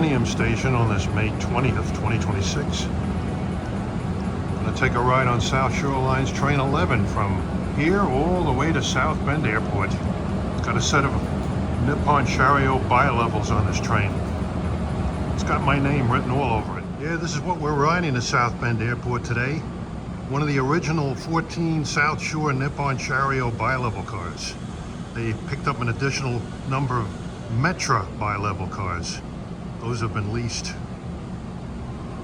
Millennium station on this May 20th, 2026. I'm going to take a ride on South Shore Line's Train 11 from here all the way to South Bend Airport. Got a set of Nippon Chariot bilevels on this train. It's got my name written all over it. Yeah, this is what we're riding at South Bend Airport today. One of the original 14 South Shore Nippon Chariot bilevel cars. They picked up an additional number of Metra bilevel cars. Those have been leased.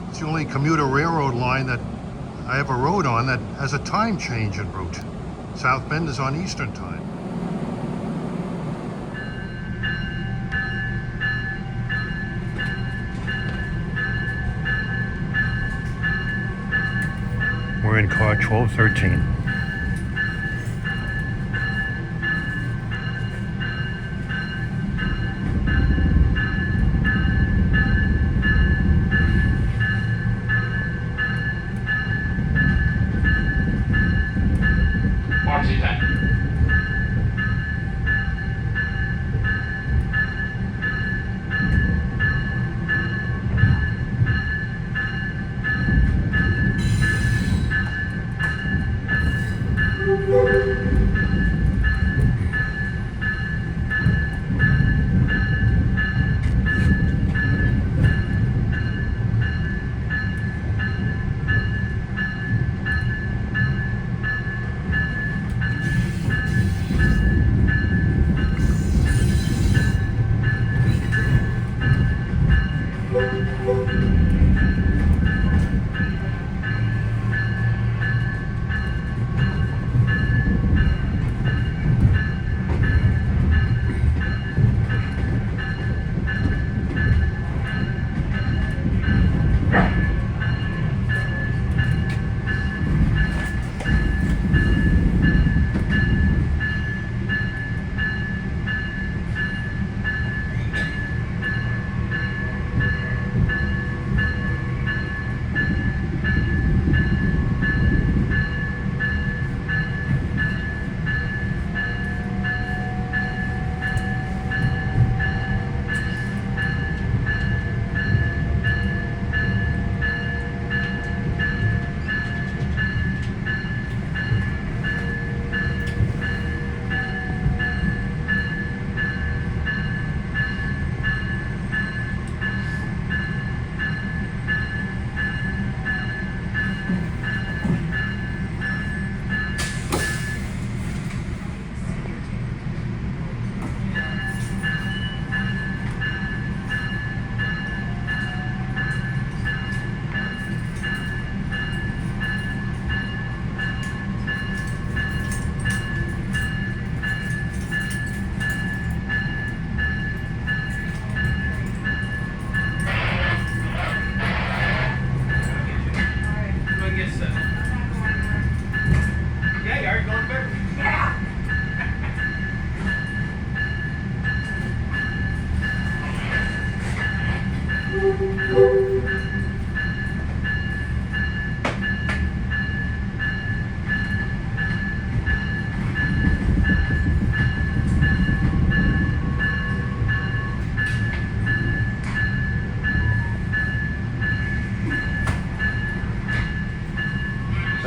It's the only commuter railroad line that I ever rode on that has a time change en route. South Bend is on Eastern Time. We're in car 1213.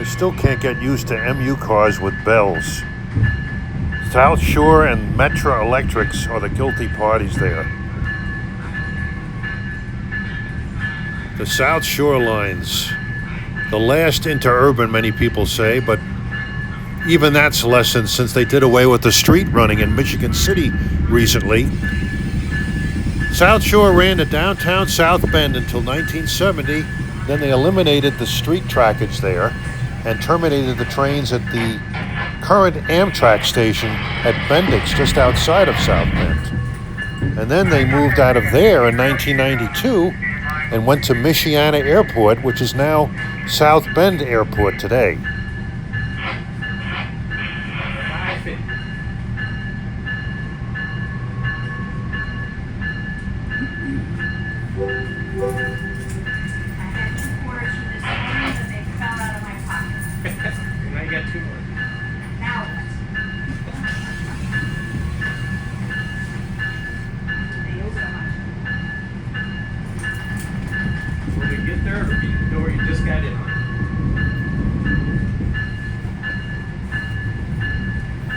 I still can't get used to MU cars with bells. South Shore and Metra Electrics are the guilty parties there. The South Shore lines, the last interurban, many people say, but even that's lessened since they did away with the street running in Michigan City recently. South Shore ran to downtown South Bend until 1970. Then they eliminated the street trackage there and terminated the trains at the current Amtrak station at Bendix, just outside of South Bend. And then they moved out of there in 1992 and went to Michiana Airport, which is now South Bend Airport today.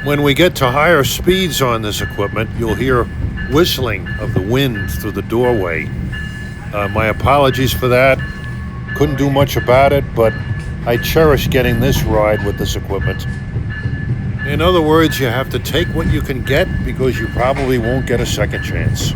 When we get to higher speeds on this equipment, you'll hear whistling of the wind through the doorway. My apologies for that. Couldn't do much about it, but I cherish getting this ride with this equipment. In other words, you have to take what you can get because you probably won't get a second chance.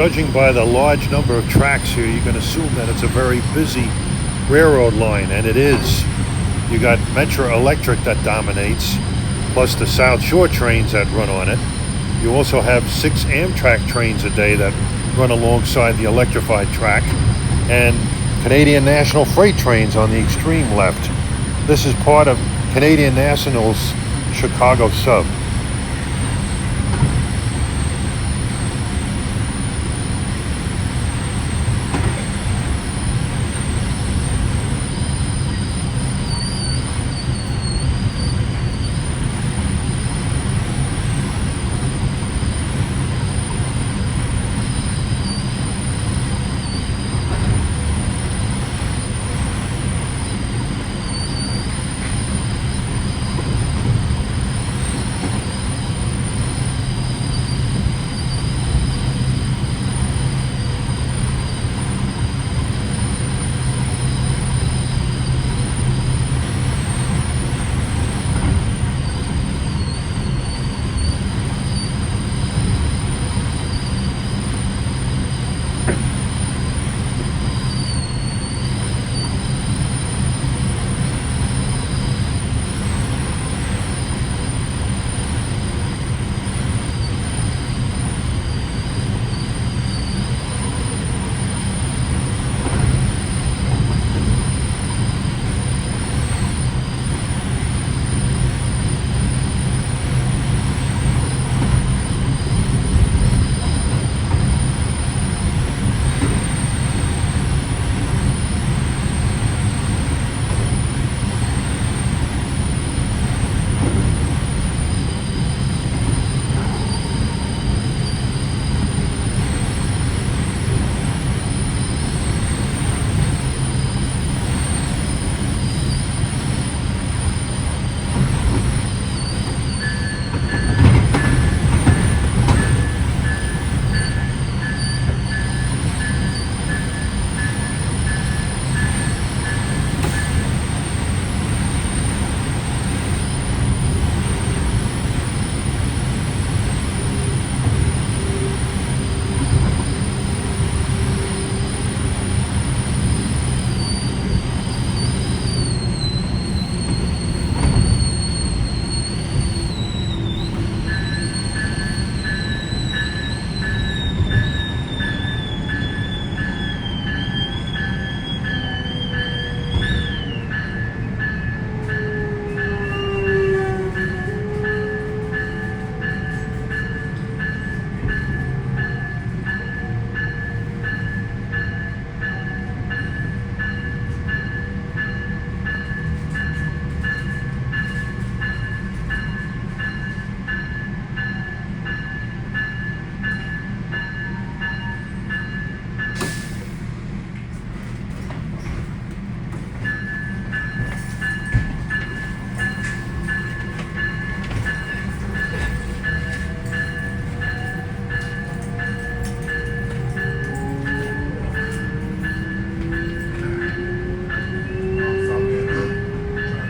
Judging by the large number of tracks here, you can assume that it's a very busy railroad line, and it is. You got Metro Electric that dominates, plus the South Shore trains that run on it. You also have 6 Amtrak trains a day that run alongside the electrified track, and Canadian National freight trains on the extreme left. This is part of Canadian National's Chicago sub.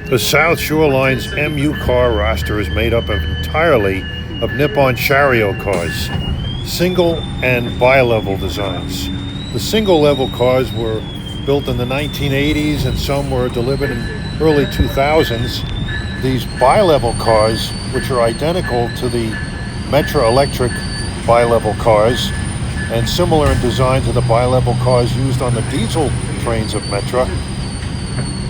The South Shore Line's MU car roster is made up entirely of Nippon chariot cars, single and bilevel designs. The single-level cars were built in the 1980s and some were delivered in early 2000s. These bilevel cars, which are identical to the Metro Electric bilevel cars and similar in design to the bilevel cars used on the diesel trains of Metro,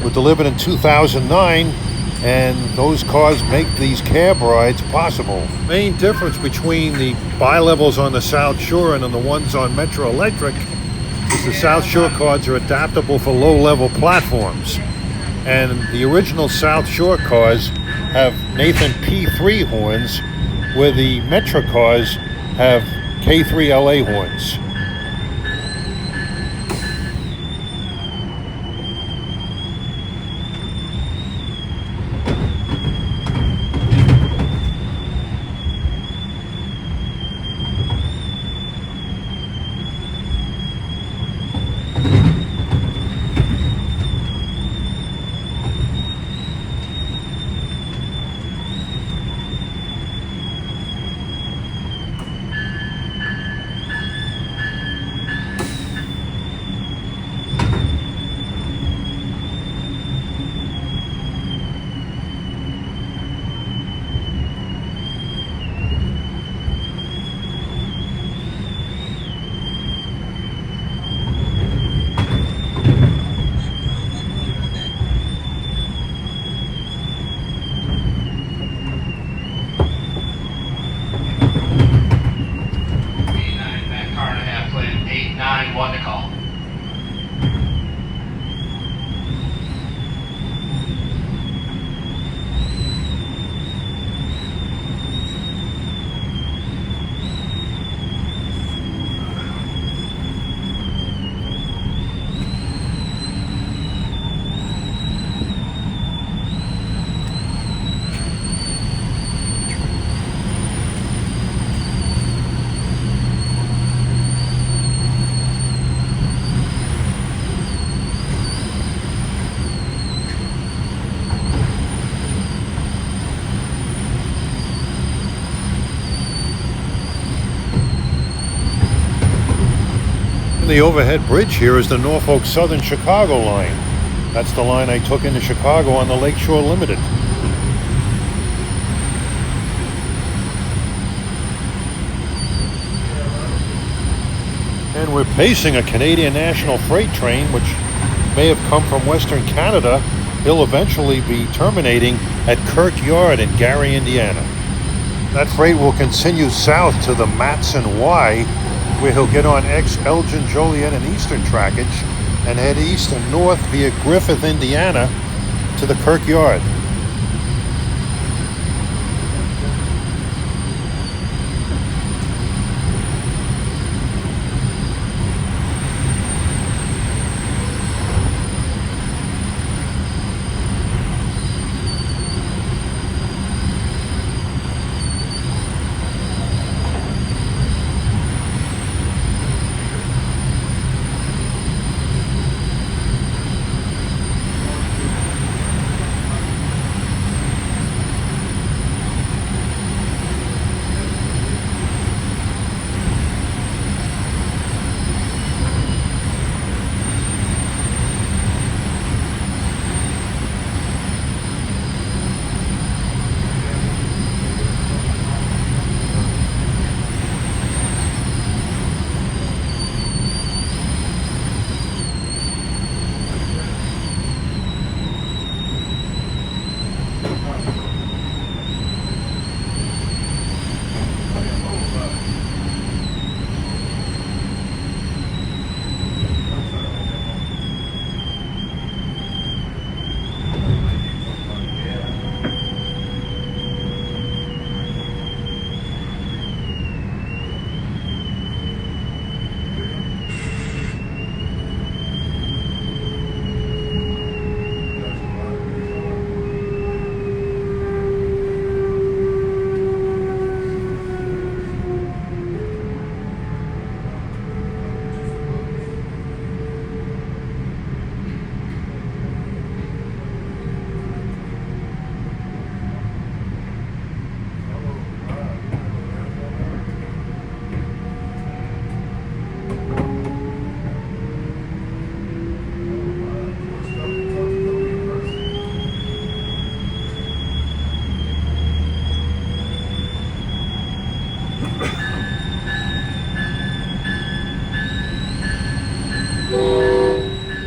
were delivered in 2009, and those cars make these cab rides possible. Main difference between the bilevels on the South Shore and on the ones on Metro Electric is the South Shore cars are adaptable for low-level platforms, and the original South Shore cars have Nathan P3 horns, where the Metro cars have K3LA horns. And the overhead bridge here is the Norfolk Southern Chicago line. That's the line I took into Chicago on the Lakeshore Limited. And we're pacing a Canadian National Freight train, which may have come from Western Canada. He'll eventually be terminating at Kirk Yard in Gary, Indiana. That freight will continue south to the Matson Y, where he'll get on X, Elgin, Joliet, and Eastern trackage and head east and north via Griffith, Indiana to the Kirk Yard.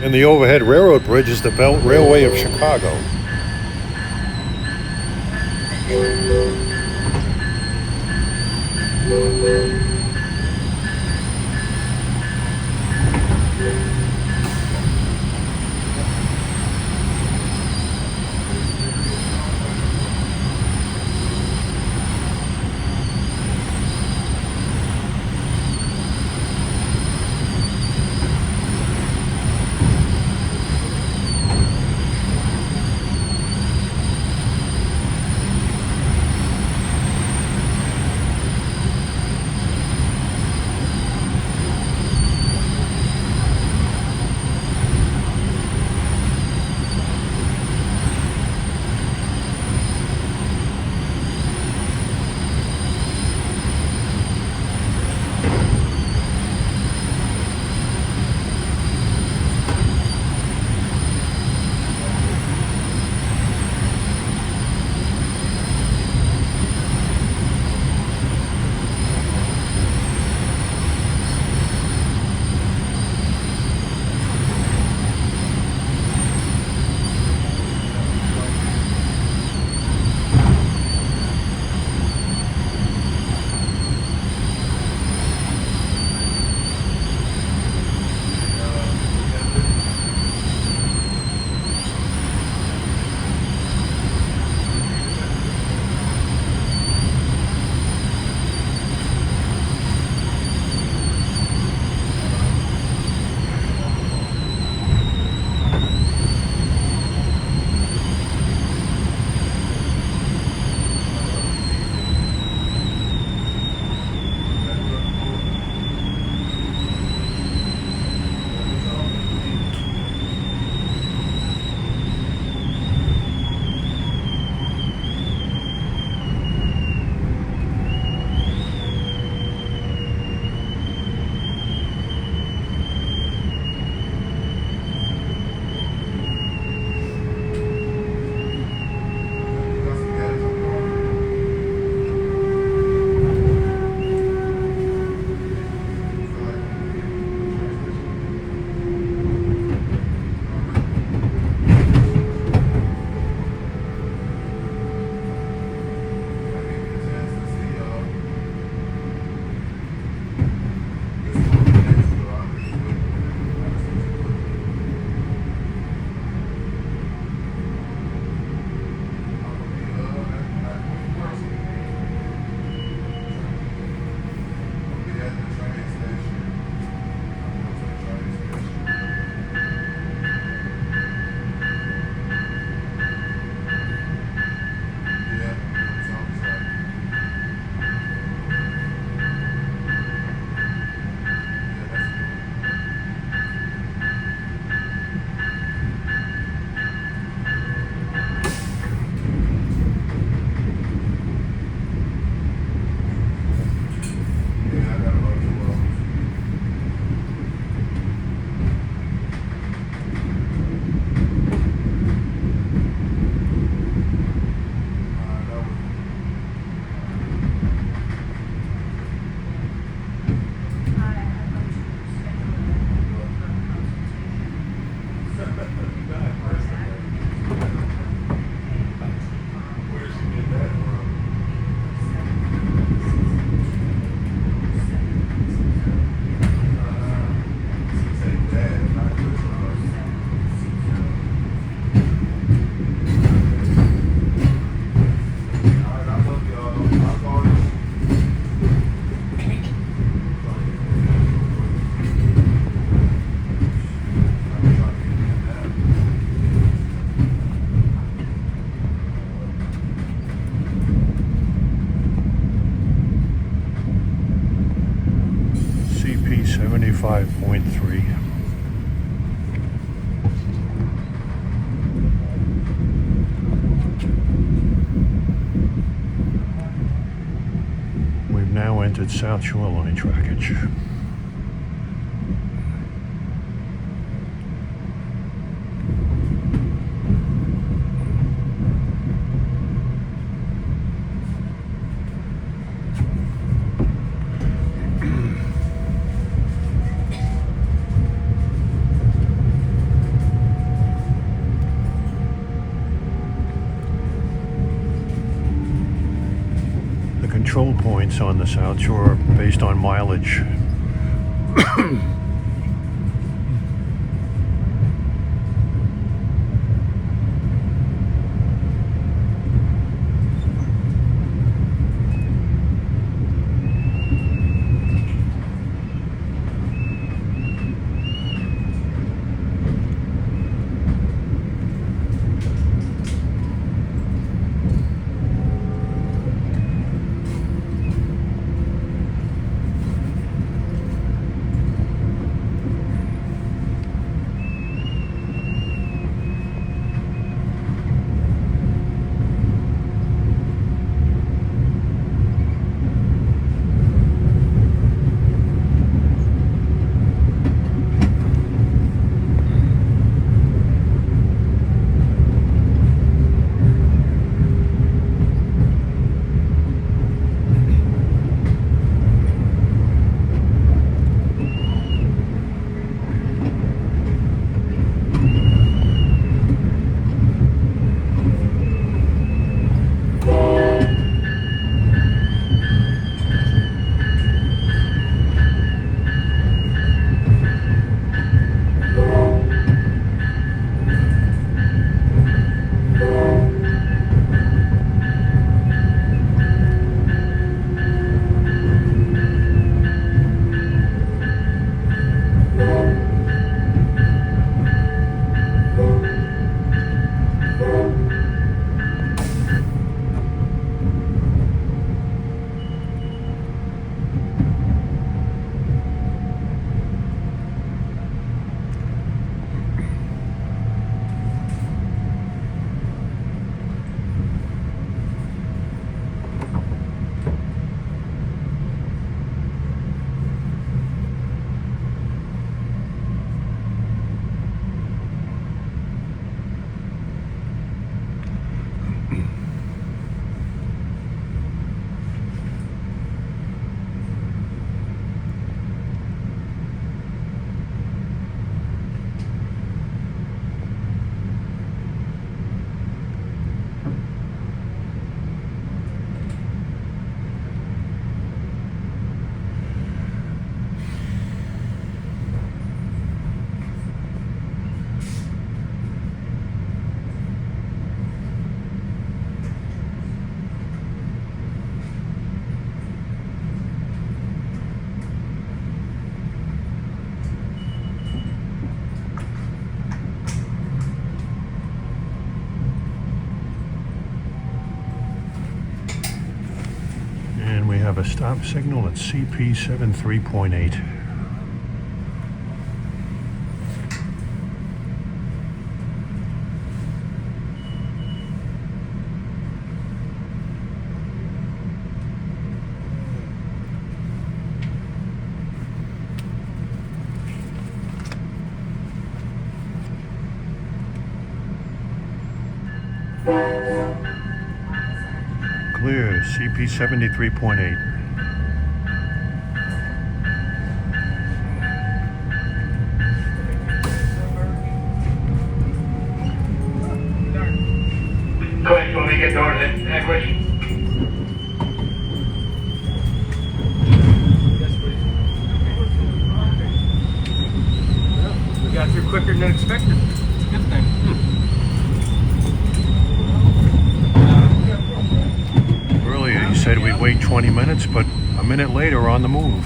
And the overhead railroad bridge is the Belt Railway of Chicago. good South Shoreline trackage. Control points on the South Shore based on mileage. We have a stop signal at CP 73.8. Clear, CP 73.8. Go ahead, you want me to get doors in? Equity? Yes, please. We got through quicker than expected. It's a good thing. Earlier you said we'd wait 20 minutes, but a minute later we're on the move.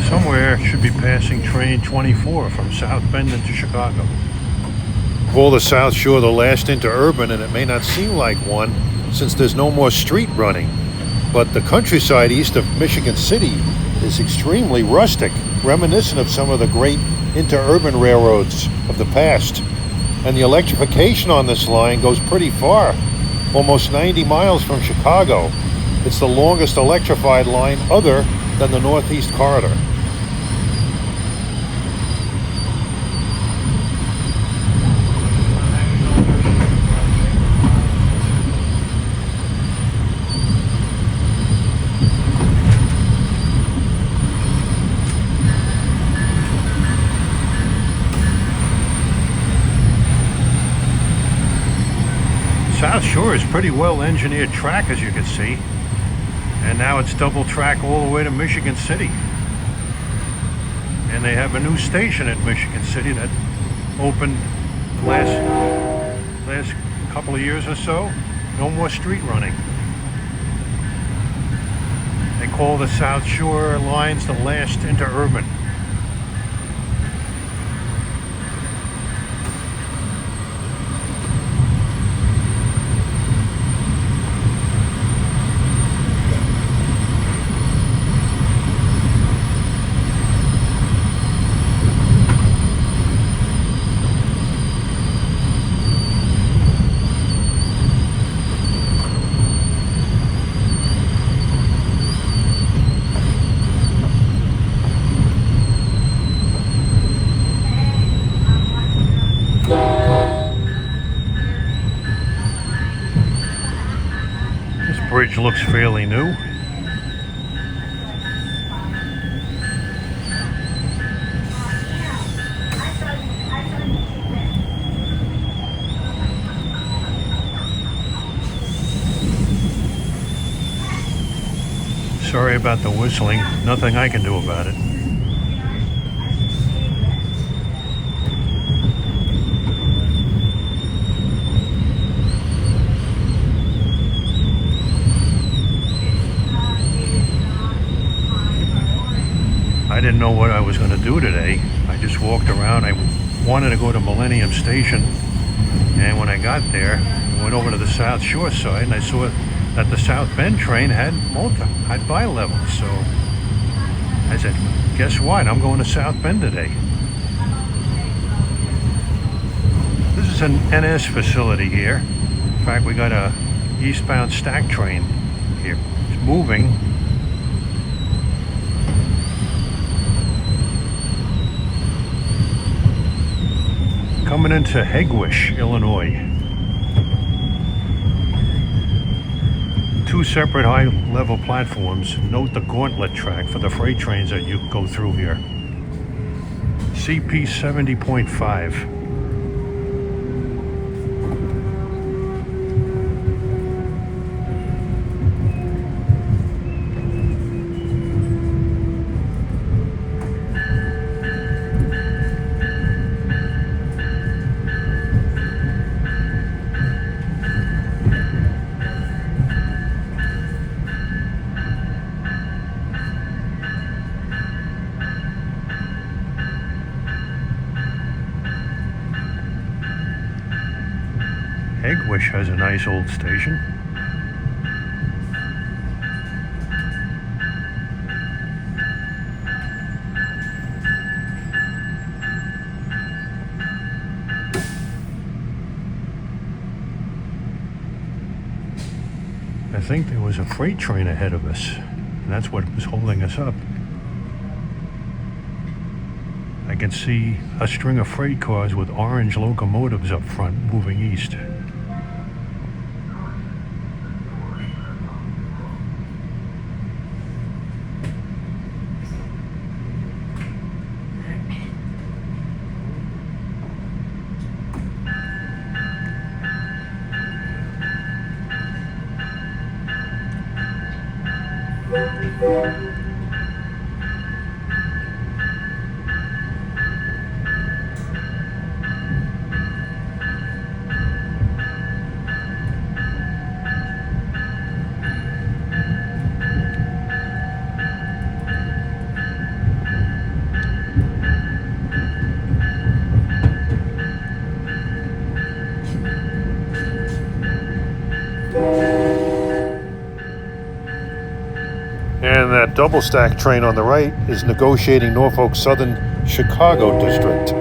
Somewhere should be passing train 24 from South Bend into Chicago. Call the South Shore the last interurban, and it may not seem like one since there's no more street running. But the countryside east of Michigan City is extremely rustic, reminiscent of some of the great interurban railroads of the past. And the electrification on this line goes pretty far, almost 90 miles from Chicago. It's the longest electrified line other than the Northeast Corridor. South Shore is pretty well engineered track, as you can see, and now it's double track all the way to Michigan City, and they have a new station at Michigan City that opened last couple of years or so. No more street running. They call the South Shore lines the last interurban. Bridge looks fairly new. Sorry about the whistling. Nothing I can do about it. I didn't know what I was going to do today. I just walked around. I wanted to go to Millennium Station, and when I got there, I went over to the South Shore side, and I saw that the South Bend train had bilevel. So I said, guess what? I'm going to South Bend today. This is an NS facility here. In fact, we got a eastbound stack train here. It's moving. Coming into Hegewisch, Illinois. Two separate high-level platforms. Note the gauntlet track for the freight trains that you go through here. CP 70.5. Hegewisch has a nice old station. I think there was a freight train ahead of us, and that's what was holding us up. I can see a string of freight cars with orange locomotives up front moving east. And that double stack train on the right is negotiating Norfolk Southern Chicago District.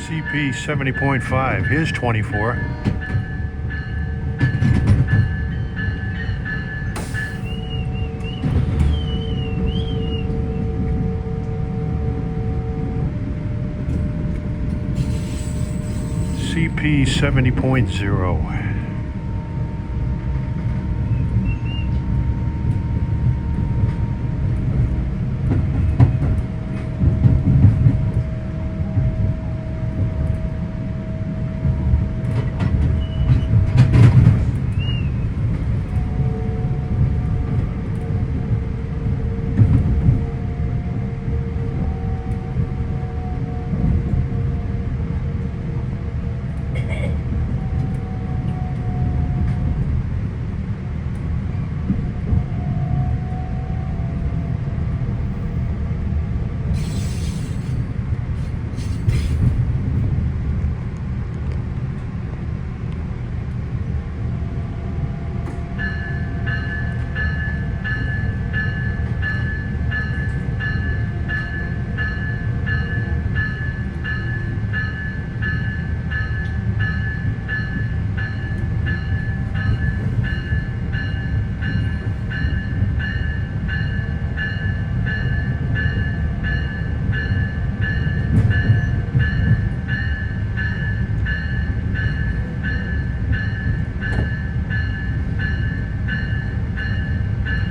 CP 70.5. Here's 24. CP 70.0.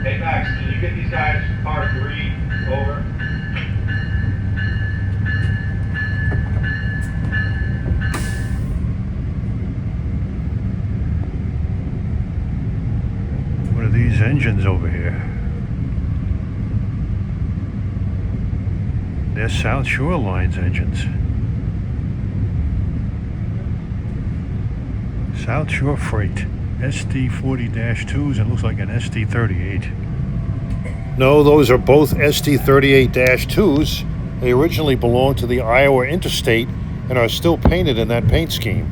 Hey Max, can you get these guys car 3 over? What are these engines over here? They're South Shore Lines engines. South Shore Freight. ST40-2s and looks like an ST38. No, those are both ST38-2s. They originally belonged to the Iowa Interstate and are still painted in that paint scheme.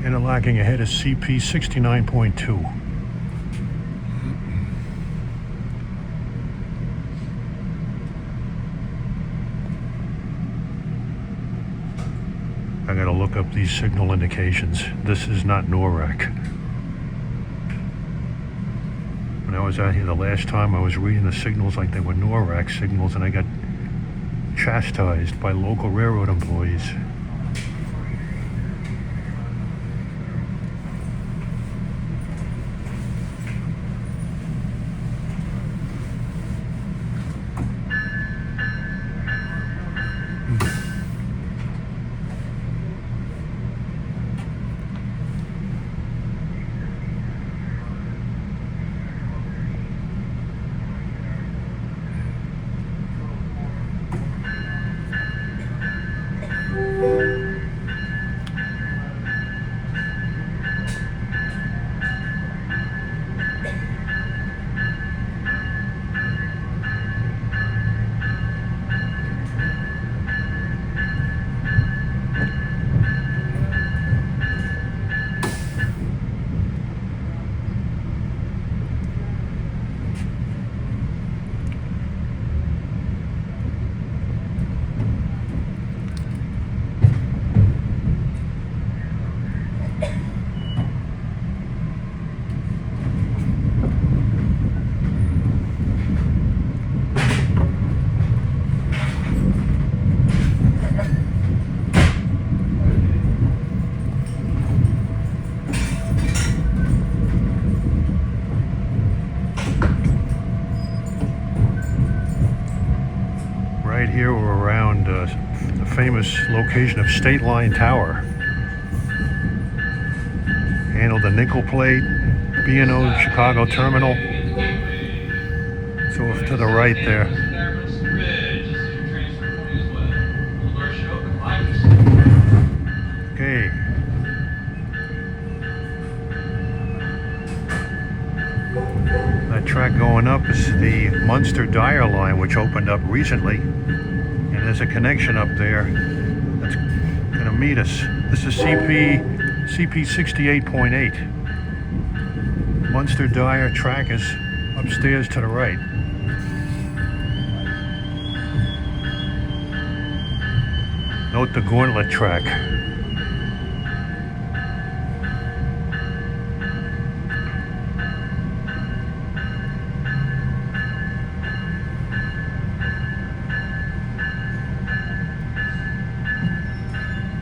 Interlocking ahead is CP 69.2. I gotta look up these signal indications. This is not NORAC. When I was out here the last time, I was reading the signals like they were NORAC signals, and I got chastised by local railroad employees. Right here we're around the famous location of State Line Tower. Handled the nickel plate, B&O Chicago Terminal. So off to the right there. Okay. That track going up is the Munster-Dyer line, which opened up recently. And there's a connection up there that's going to meet us. This is CP 68.8. Munster Dyer track is upstairs to the right. Note the gauntlet track.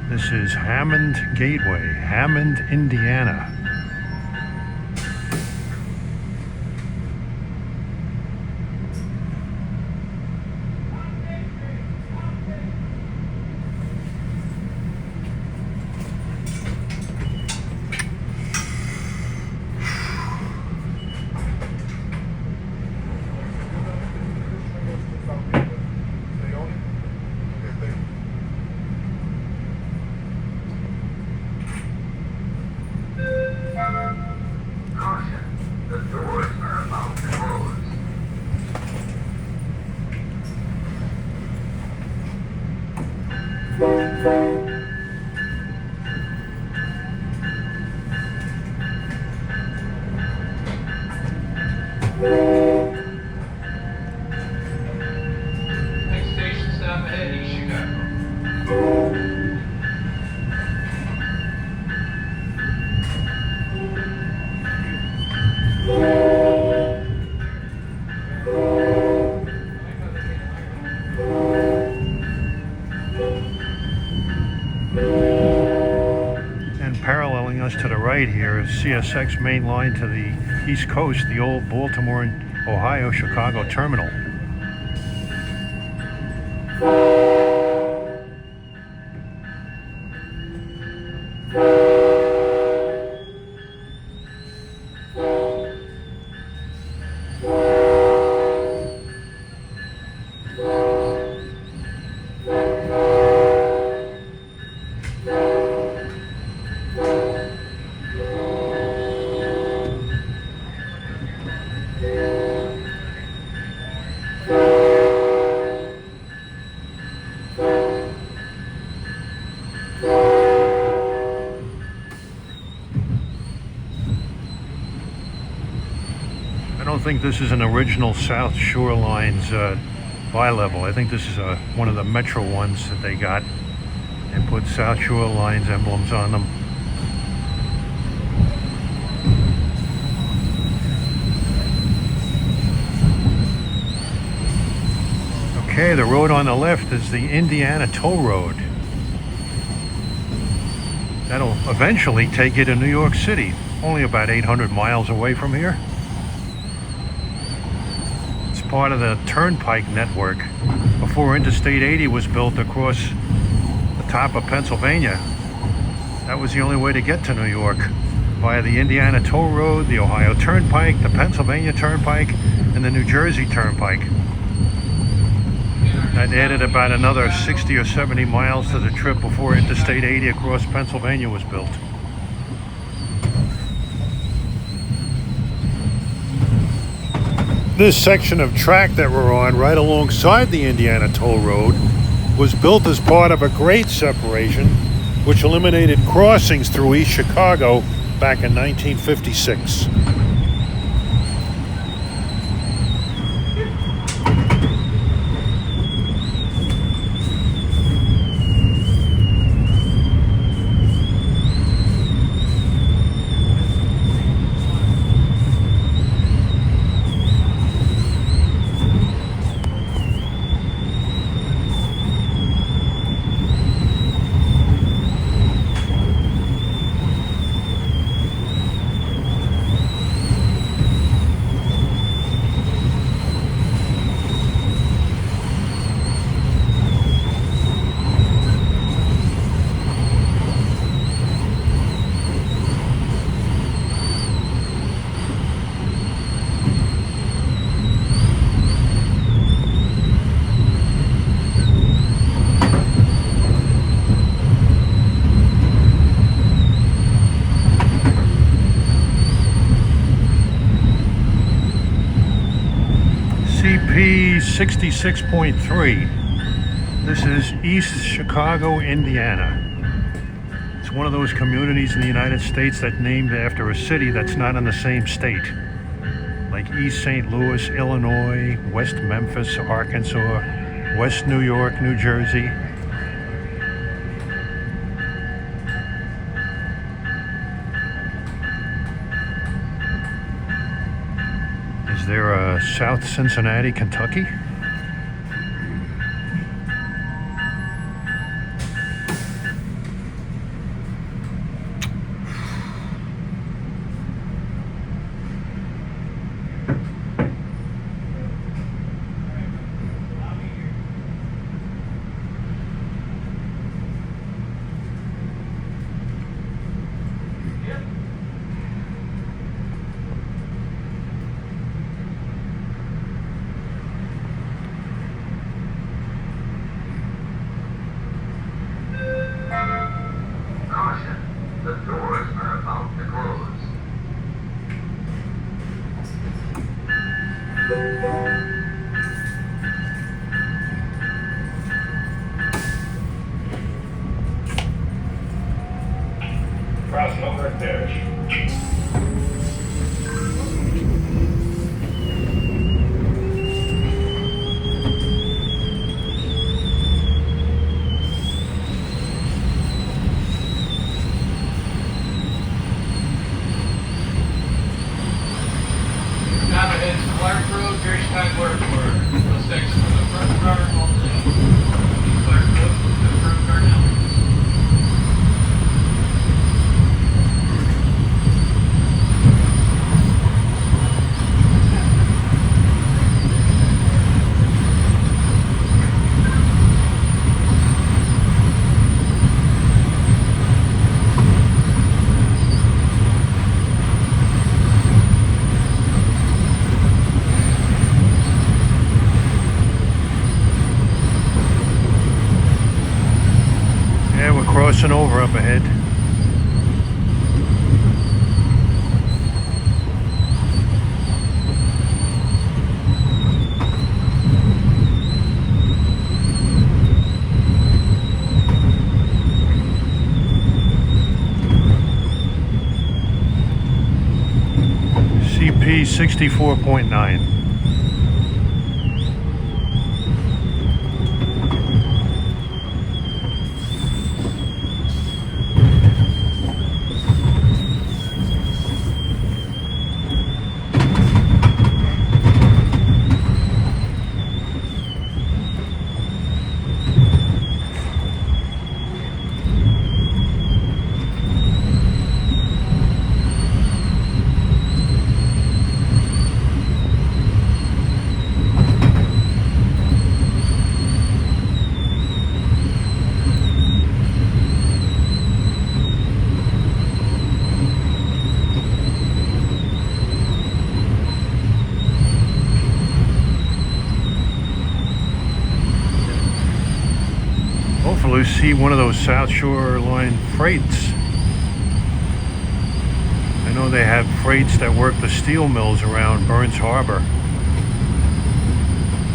This is Hammond Gateway, Hammond, Indiana. Next station stop ahead, East Chicago. And paralleling us to the right here is CSX main line to the East Coast, the old Baltimore and Ohio Chicago terminal. I don't think this is an original South Shore Lines bilevel. I think this is one of the Metro ones that they got and put South Shore Lines emblems on them. Okay, the road on the left is the Indiana Toll Road. That'll eventually take you to New York City, only about 800 miles away from here. It's part of the Turnpike network before Interstate 80 was built across the top of Pennsylvania. That was the only way to get to New York, via the Indiana Toll Road, the Ohio Turnpike, the Pennsylvania Turnpike, and the New Jersey Turnpike. That added about another 60 or 70 miles to the trip before Interstate 80 across Pennsylvania was built. This section of track that we're on, right alongside the Indiana Toll Road, was built as part of a grade separation which eliminated crossings through East Chicago back in 1956. CP 66.3. This is East Chicago, Indiana. It's one of those communities in the United States that's named after a city that's not in the same state. Like East St. Louis, Illinois, West Memphis, Arkansas, West New York, New Jersey. Is there a South Cincinnati, Kentucky? The doors are about to close. Crossing over at there. Crossing over up ahead. CP 64.9. Hopefully see one of those South Shore Line freights. I know they have freights that work the steel mills around Burns Harbor.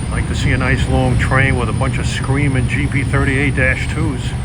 I'd like to see a nice long train with a bunch of screaming GP38-2s.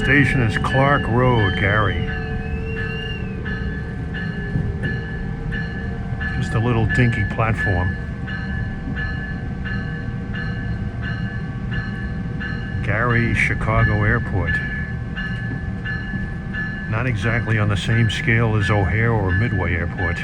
station is Clark Road, Gary. Just a little dinky platform. Gary, Chicago Airport. Not exactly on the same scale as O'Hare or Midway Airport.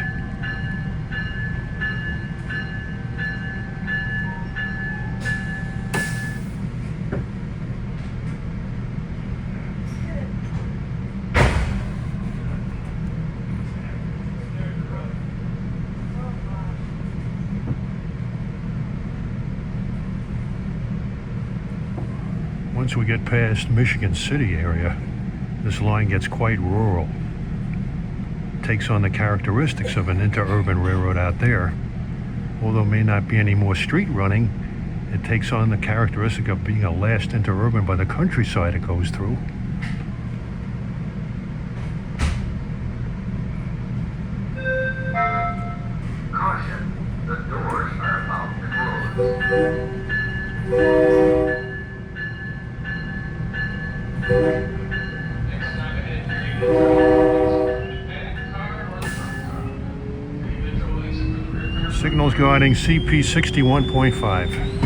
Once we get past Michigan City area, this line gets quite rural. Takes on the characteristics of an interurban railroad out there. Although may not be any more street running, it takes on the characteristic of being a last interurban by the countryside it goes through. Caution, the doors are about to close. Signals guiding CP 61.5.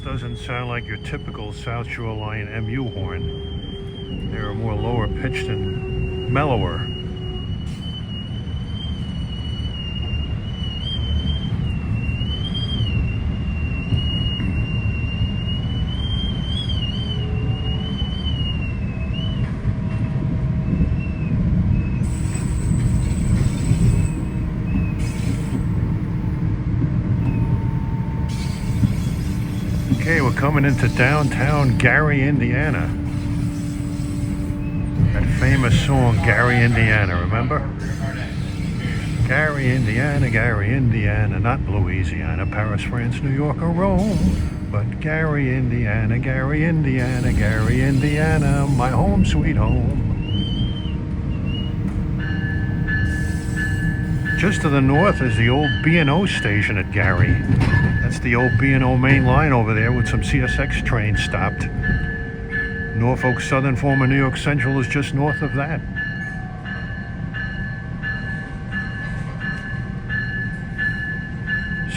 Doesn't sound like your typical South Shore Line MU horn. They're more lower pitched and mellower. Okay, we're coming into downtown Gary, Indiana. That famous song, Gary, Indiana, remember? Gary, Indiana, not Louisiana, Paris, France, New York, or Rome. But Gary, Indiana, my home sweet home. Just to the north is the old B&O station at Gary. That's the old B&O main line over there with some CSX trains stopped. Norfolk Southern, former New York Central, is just north of that.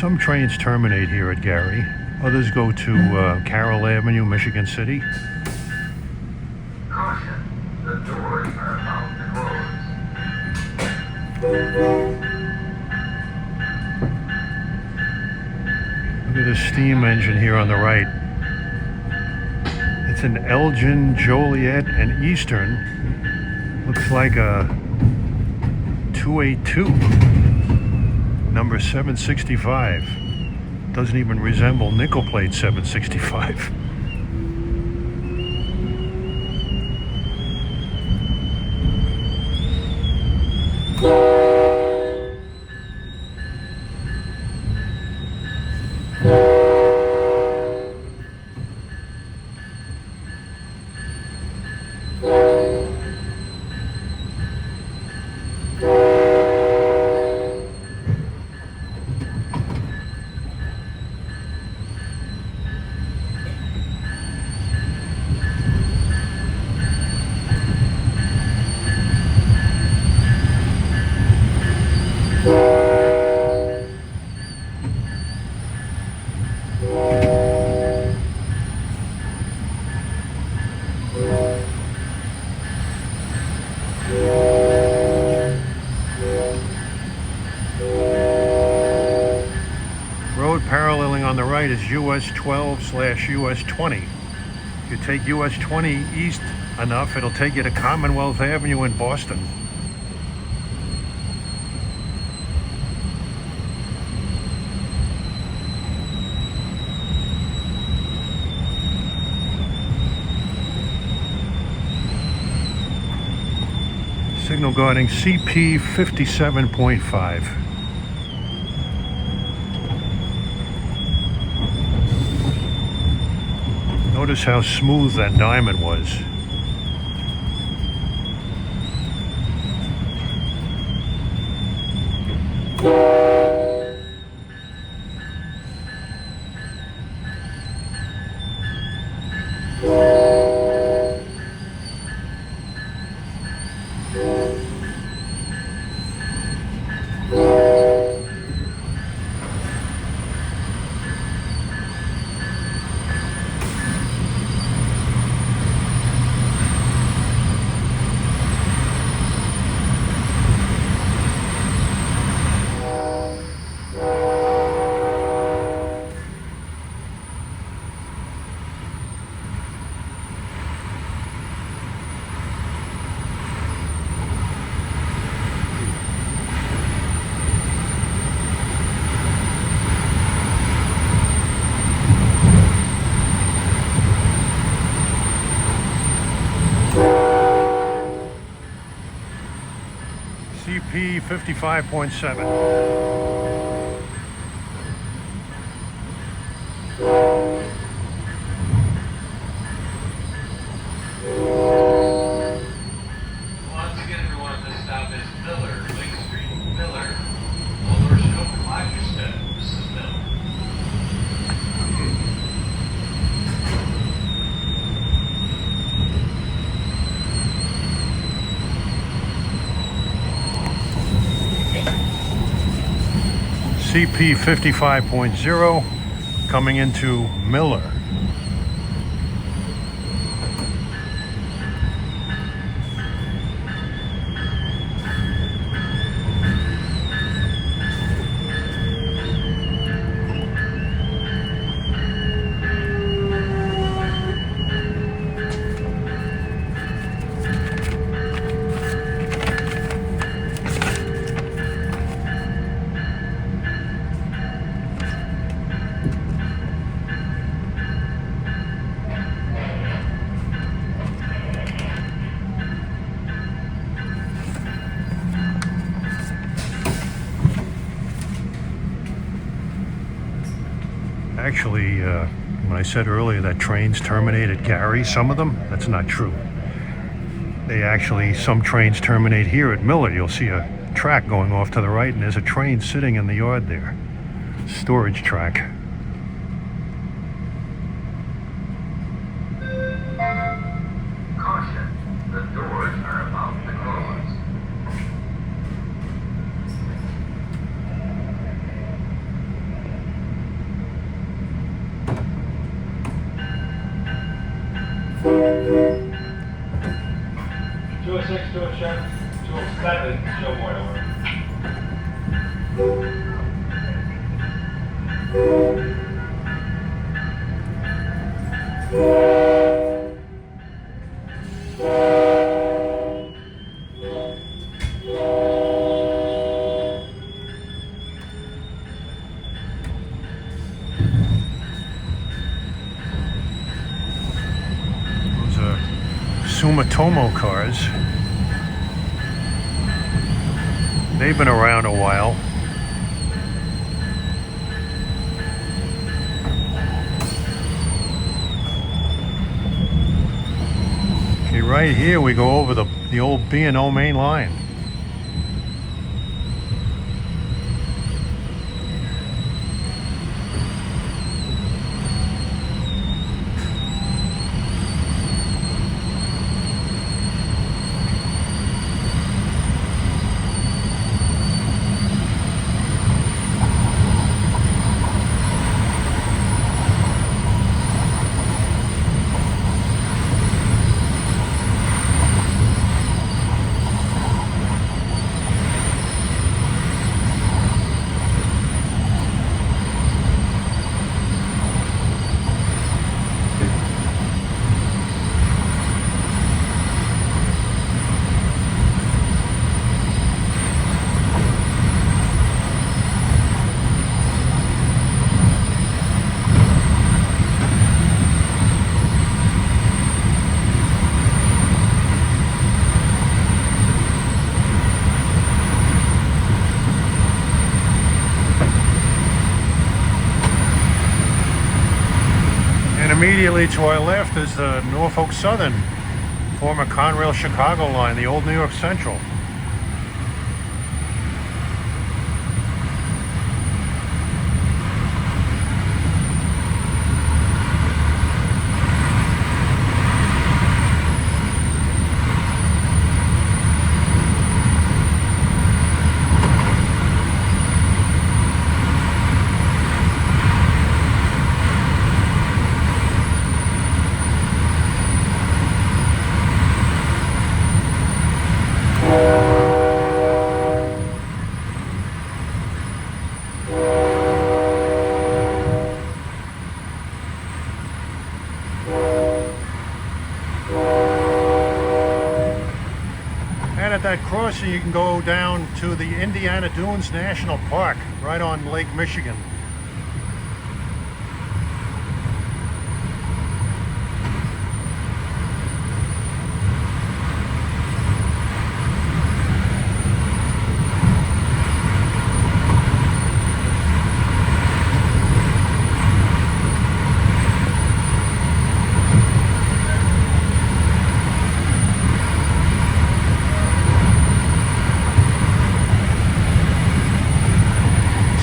Some trains terminate here at Gary. Others go to Carroll Avenue, Michigan City. Caution, the doors are about to close. Look at this steam engine here on the right. It's an Elgin, Joliet, and Eastern. Looks like a 282, number 765. Doesn't even resemble nickel plate 765. Road paralleling on the right is US 12/US 20. If you take US 20 east enough, it'll take you to Commonwealth Avenue in Boston. Signal guarding CP 57.5. Notice how smooth that diamond was. CP 55.7. Once again, everyone, this stop is Miller, Lake Street, Miller. All doors should open 5 your step. This is Miller. CP 55.0 coming into Miller. Actually, when I said earlier that trains terminate at Gary, some of them, that's not true. They actually, some trains terminate here at Miller. You'll see a track going off to the right, and there's a train sitting in the yard there. Storage track. Caution, the doors are about to close. Two oh six, 207, show board over. Those are Sumitomo cars. They've been around a while. Okay, right here we go over the old B&O main line. Immediately to our left is the Norfolk Southern, former Conrail Chicago line, the old New York Central. And at that crossing, you can go down to the Indiana Dunes National Park, right on Lake Michigan.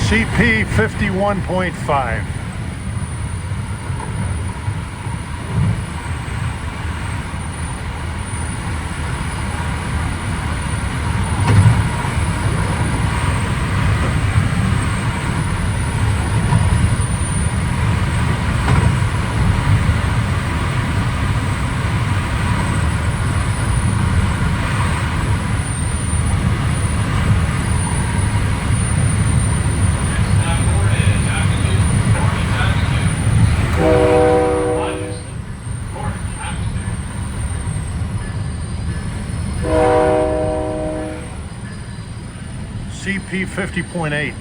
CP 51.5. CP 50.8.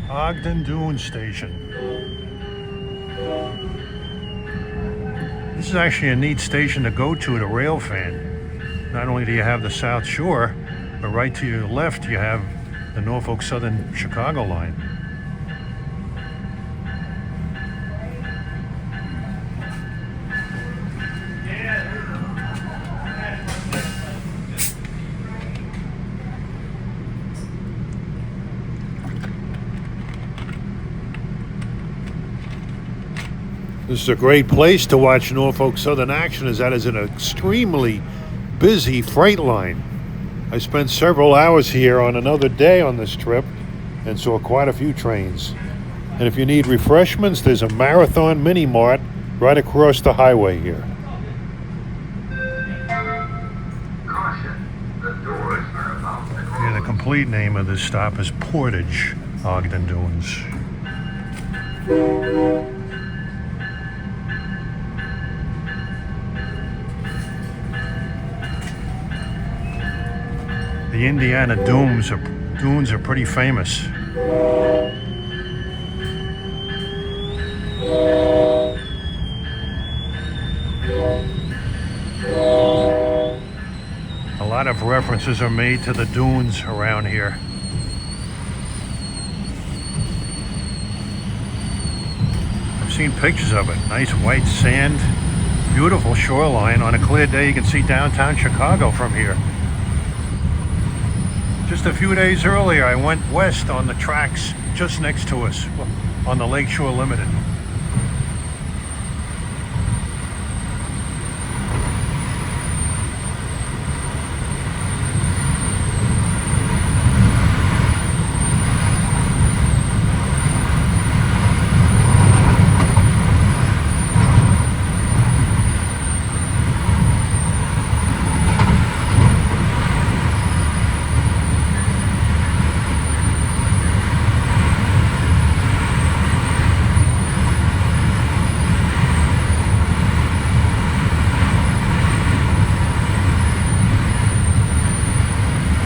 Ogden Dune Station. This is actually a neat station to go to rail fan. Not only do you have the South Shore, but right to your left you have the Norfolk Southern Chicago line. This is a great place to watch Norfolk Southern action, as that is an extremely busy freight line. I spent several hours here on another day on this trip and saw quite a few trains. And if you need refreshments, there's a Marathon Mini Mart right across the highway here. Caution, the doors are about to close. Yeah, the complete name of this stop is Portage, Ogden Dunes. The Indiana dunes are pretty famous. A lot of references are made to the dunes around here. I've seen pictures of it. Nice white sand, beautiful shoreline. On a clear day you can see downtown Chicago from here. Just a few days earlier I went west on the tracks just next to us on the Lakeshore Limited.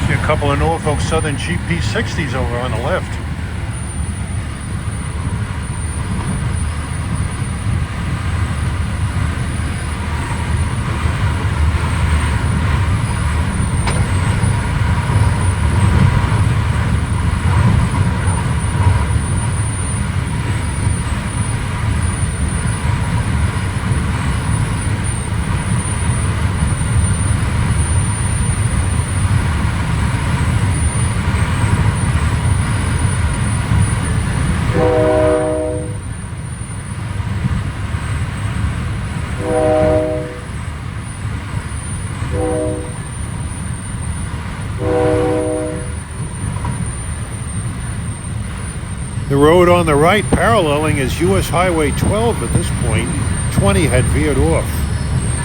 A couple of Norfolk Southern GP60s over on the left. The road on the right paralleling is US Highway 12 at this point. 20 had veered off.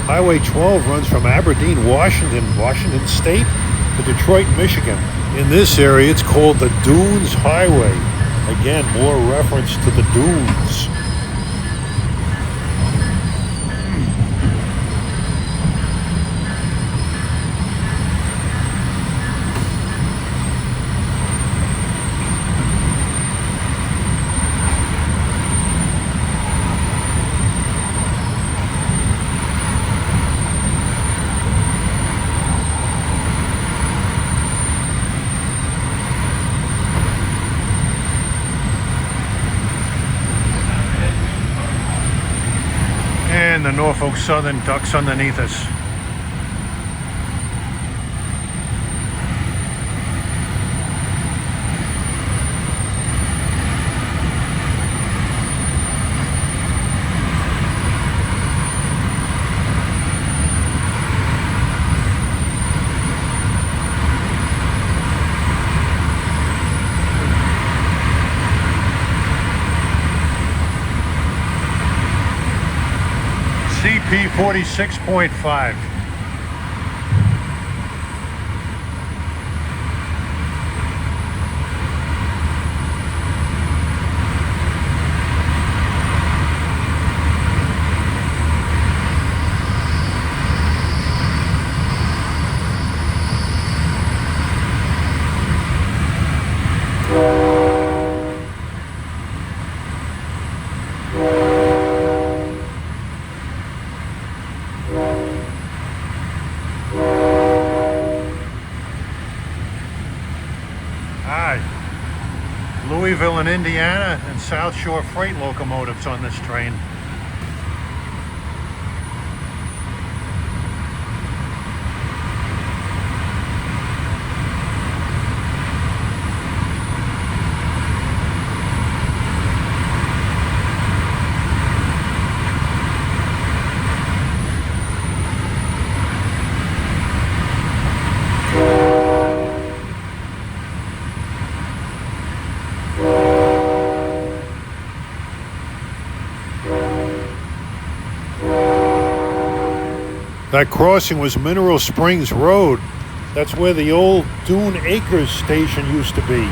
Highway 12 runs from Aberdeen, Washington State to Detroit, Michigan. In this area it's called the Dunes Highway. Again, more reference to the dunes. And the Norfolk Southern ducks underneath us. CP 46.5. Louisville and Indiana and South Shore freight locomotives on this train. That crossing was Mineral Springs Road. That's where the old Dune Acres station used to be.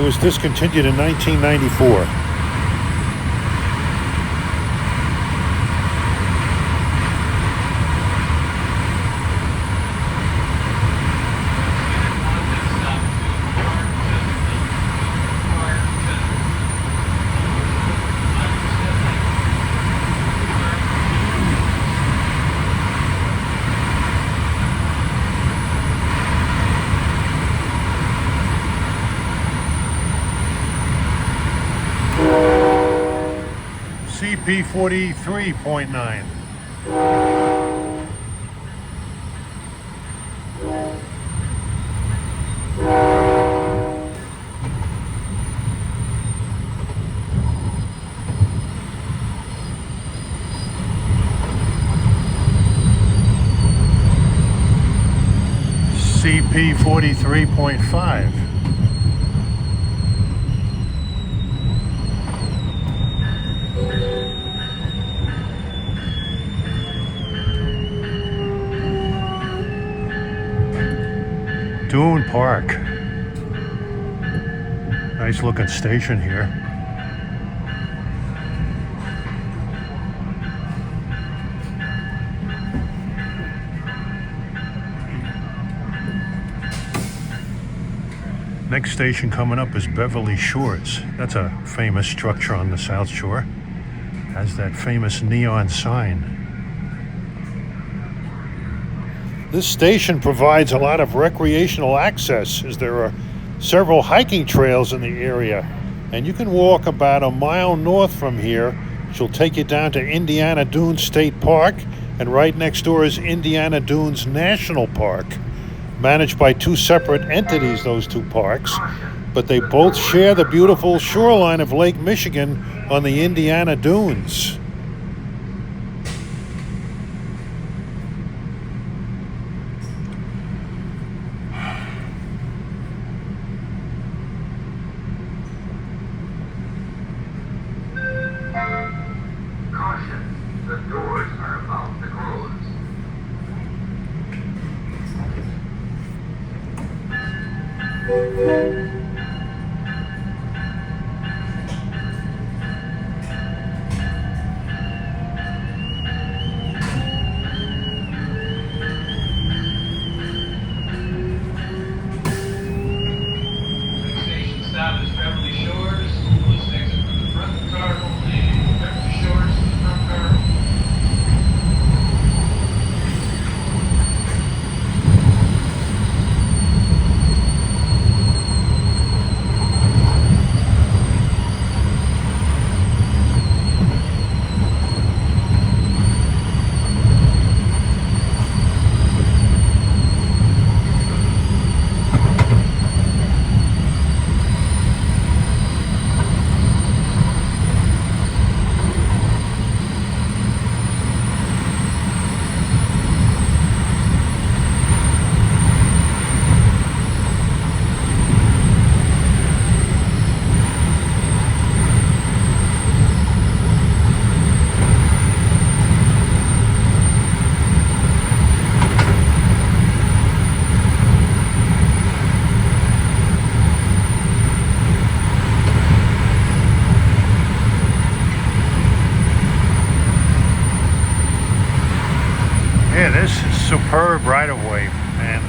It was discontinued in 1994. CP 43.9. CP 43.5. Dune Park. Nice looking station here. Next station coming up is Beverly Shores. That's a famous structure on the South Shore. Has that famous neon sign. This station provides a lot of recreational access, as there are several hiking trails in the area. And you can walk about a mile north from here, which will take you down to Indiana Dunes State Park. And right next door is Indiana Dunes National Park. Managed by two separate entities, those two parks. But they both share the beautiful shoreline of Lake Michigan on the Indiana Dunes. Caution, the doors are about to close. Next station stop is Beverly Shores. Closest exit from the front car only. Beverly Shores to the front car. Yeah, this is superb right of way, man.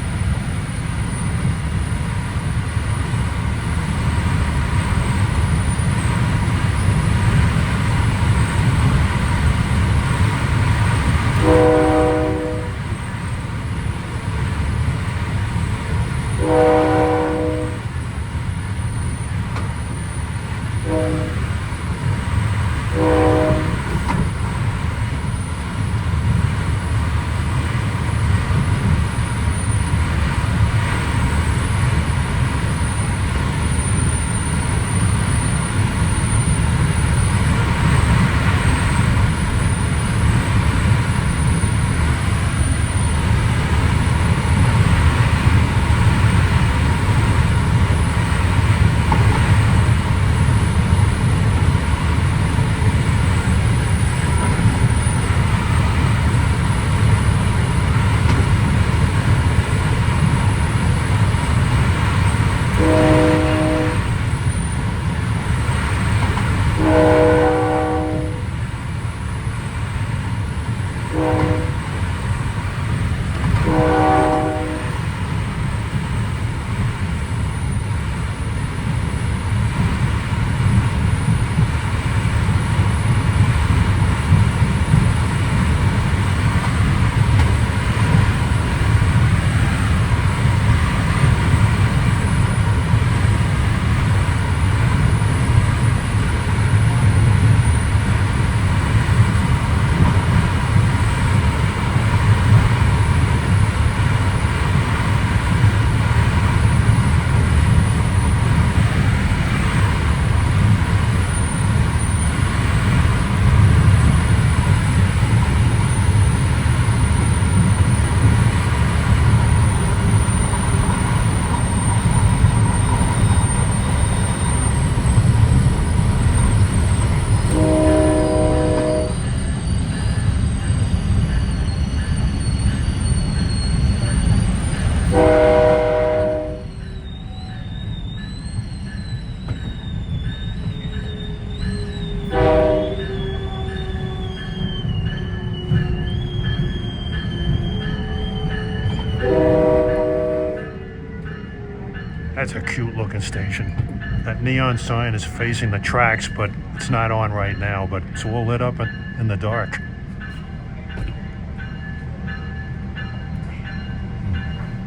looking station. That neon sign is facing the tracks, but it's not on right now, but it's all lit up in the dark.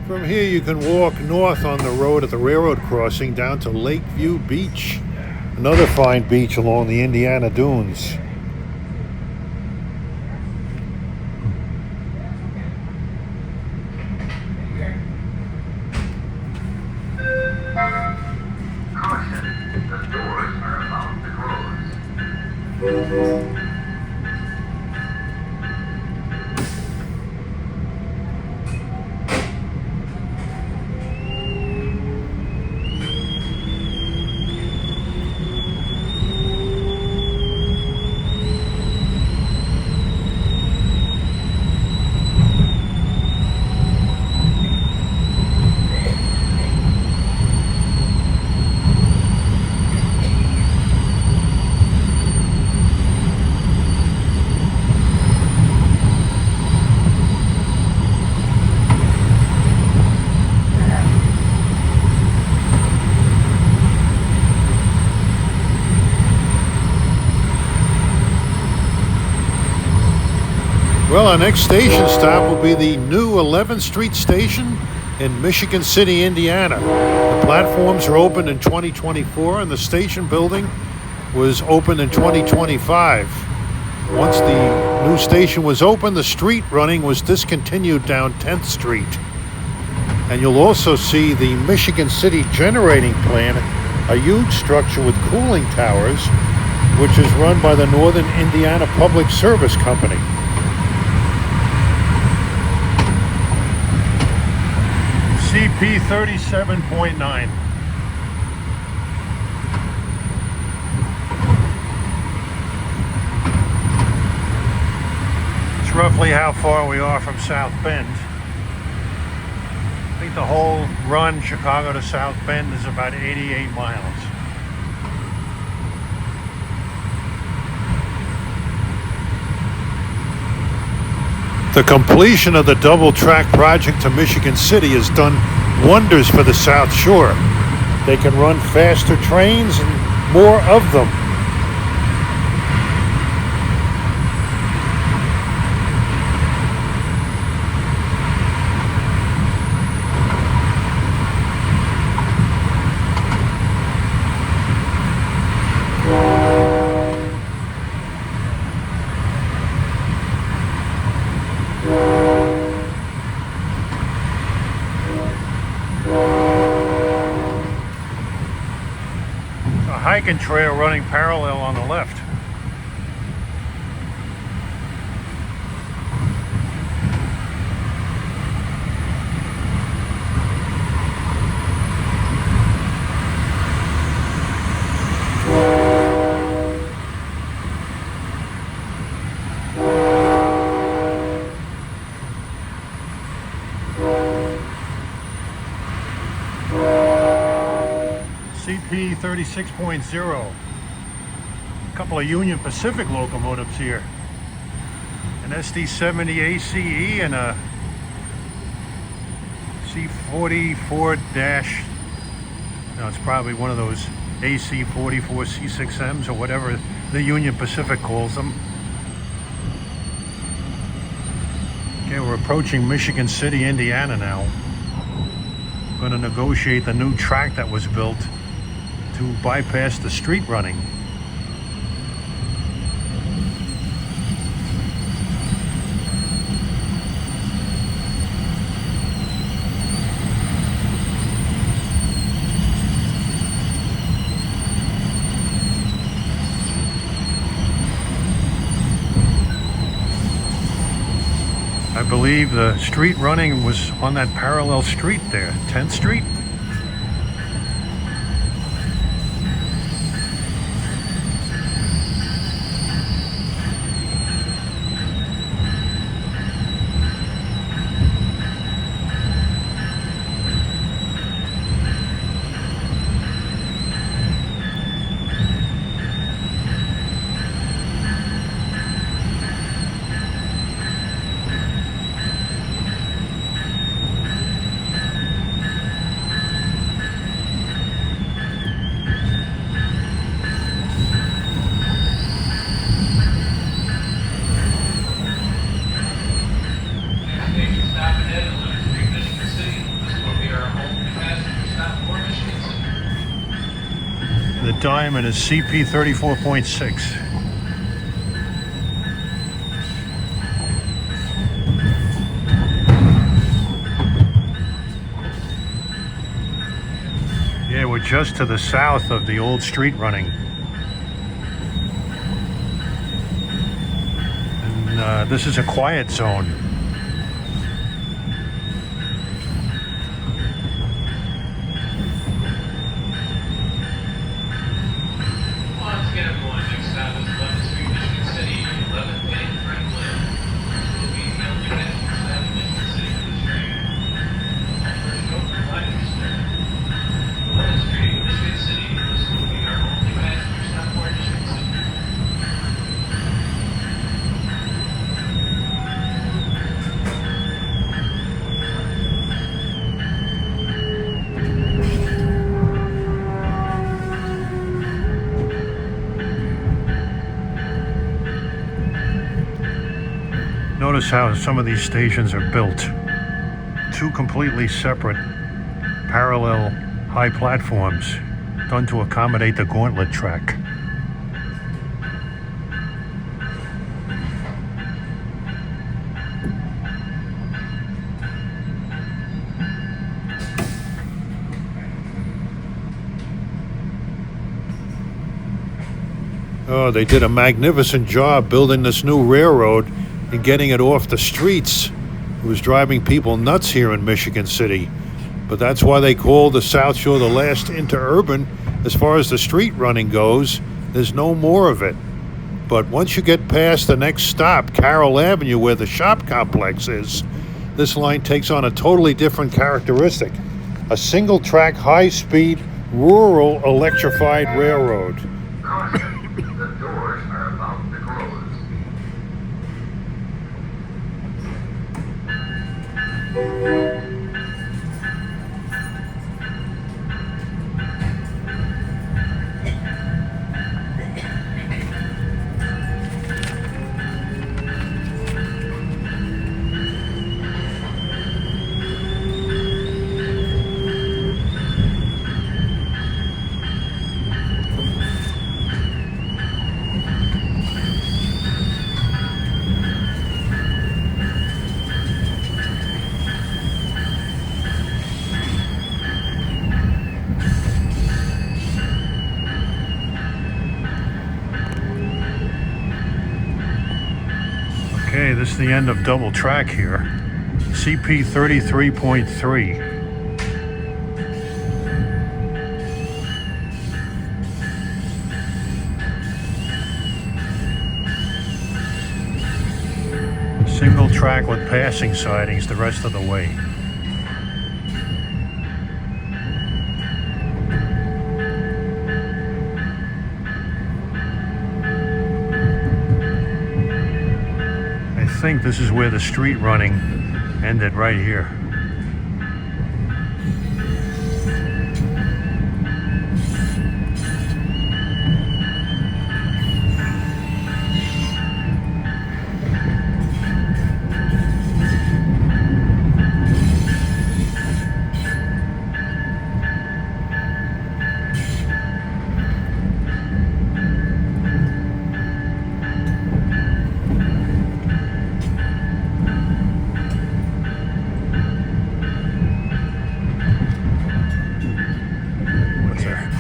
From here you can walk north on the road at the railroad crossing down to Lakeview Beach, another fine beach along the Indiana Dunes. Caution, the doors are about to close. Well, our next station stop will be the new 11th Street station in Michigan City, Indiana. The platforms are opened in 2024 and the station building was opened in 2025. Once the new station was open, the street running was discontinued down 10th Street. And you'll also see the Michigan City Generating Plant, a huge structure with cooling towers, which is run by the Northern Indiana Public Service Company. CP 37.9. It's roughly how far we are from South Bend. I think the whole run, Chicago to South Bend, is about 88 miles. The completion of the double-track project to Michigan City has done wonders for the South Shore. They can run faster trains and more of them. Hiking trail running parallel on the left. CP 36.0. A couple of Union Pacific locomotives here. An SD70 ACE and a C44 dash. No, it's probably one of those AC44 C6Ms or whatever the Union Pacific calls them. Okay, we're approaching Michigan City, Indiana now. We're going to negotiate the new track that was built to bypass the street running. I believe the street running was on that parallel street there, 10th Street. diamond is CP 34.6. Yeah, we're just to the south of the old street running. And this is a quiet zone. Once again, everyone, next stop is 11th Street, Michigan City, 11th and Franklin. Will be the only passenger stop in Michigan City for this train. All doors open, light register. 11th Street, Michigan City. This will be our only passenger stop for Michigan City. Notice how some of these stations are built. Two completely separate, parallel high platforms done to accommodate the gauntlet track. Oh, they did a magnificent job building this new railroad and getting it off the streets. It was driving people nuts here in Michigan City. But that's why they call the South Shore the last interurban. As far as the street running goes, there's no more of it. But once you get past the next stop, Carroll Avenue, where the shop complex is, this line takes on a totally different characteristic. A single-track, high-speed, rural electrified railroad. Caution, the doors are about to close. Okay, this is the end of double track here. CP 33.3. Single track with passing sidings the rest of the way. I think this is where the street running ended, right here. What's there?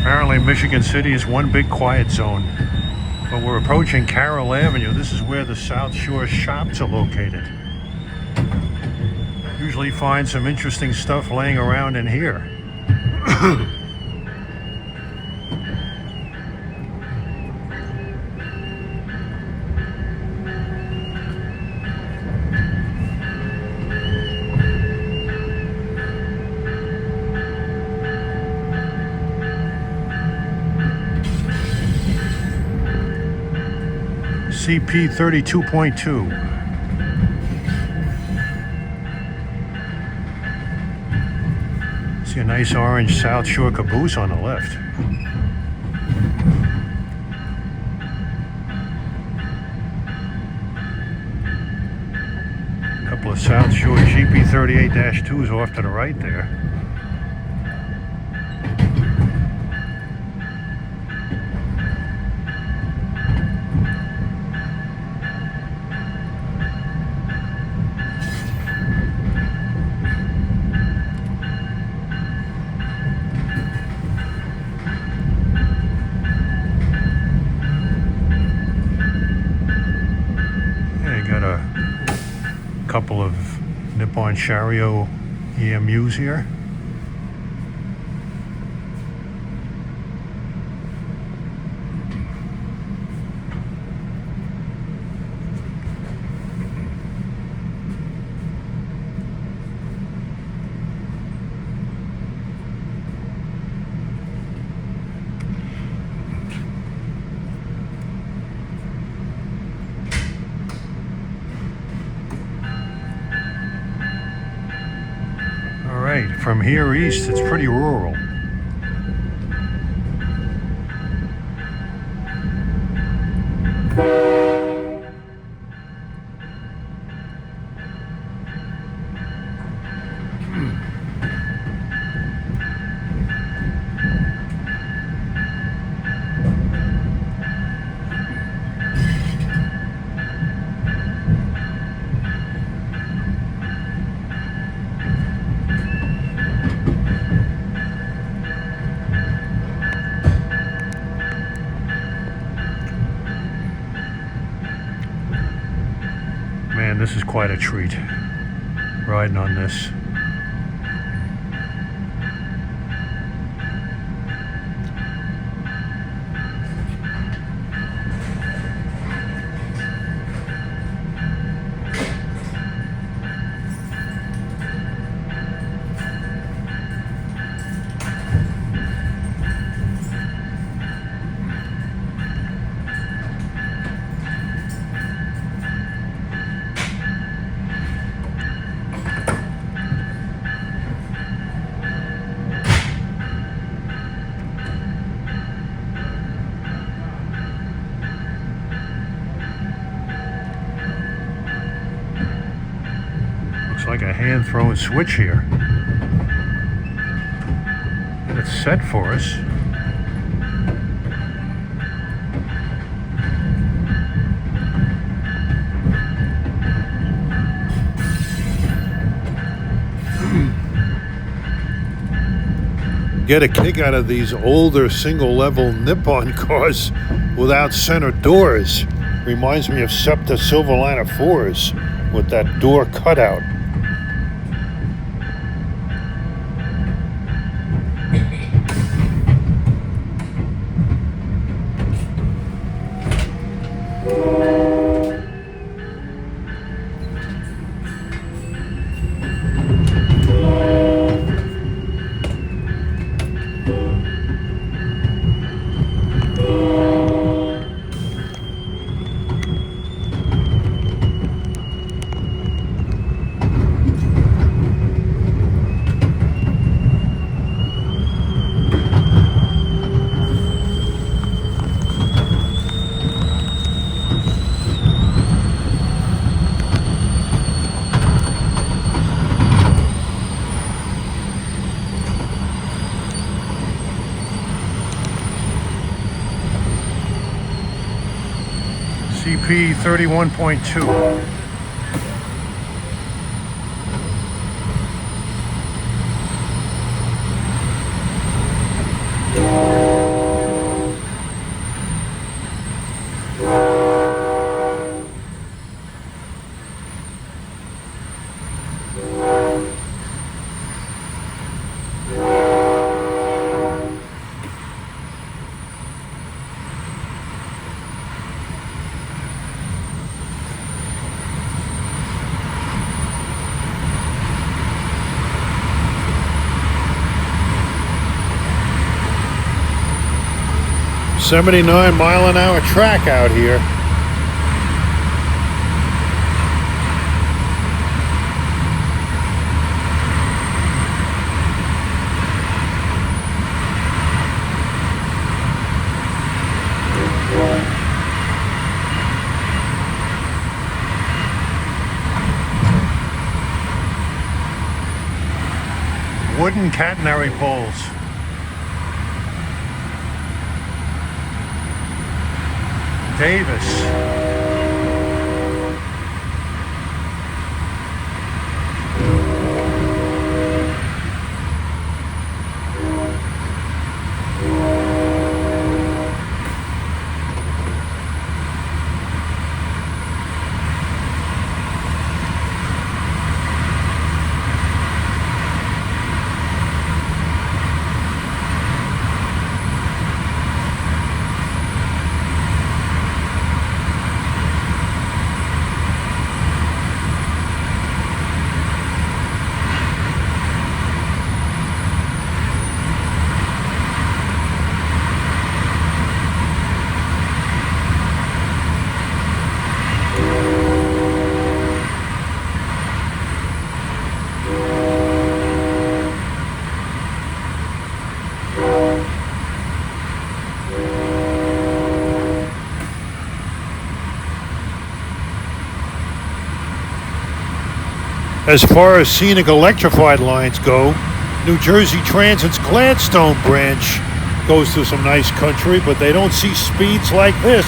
Apparently Michigan City is one big quiet zone. But we're approaching Carroll Avenue. This is where the South Shore shops are located. Usually find some interesting stuff laying around in here. CP 32.2. See a nice orange South Shore caboose on the left. Couple of South Shore GP 38-2s off to the right there. Couple of Nippon Chariot EMUs here. From here east, it's pretty rural. Man, this is quite a treat, riding on this. Like a hand-thrown switch here. And it's set for us. Get a kick out of these older single-level Nippon cars without center doors. Reminds me of SEPTA Silverliner 4s with that door cutout. CP 31.2. .79 mile-an-hour track out here. Wooden catenary poles. Davis. As far as scenic electrified lines go, New Jersey Transit's Gladstone branch goes through some nice country, but they don't see speeds like this.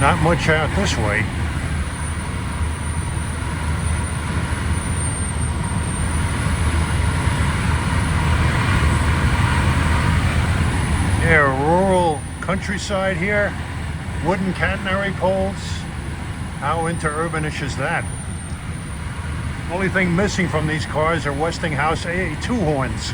Not much out this way. Yeah, rural countryside here. Wooden catenary poles. How interurbanish is that? Only thing missing from these cars are Westinghouse AA2 horns.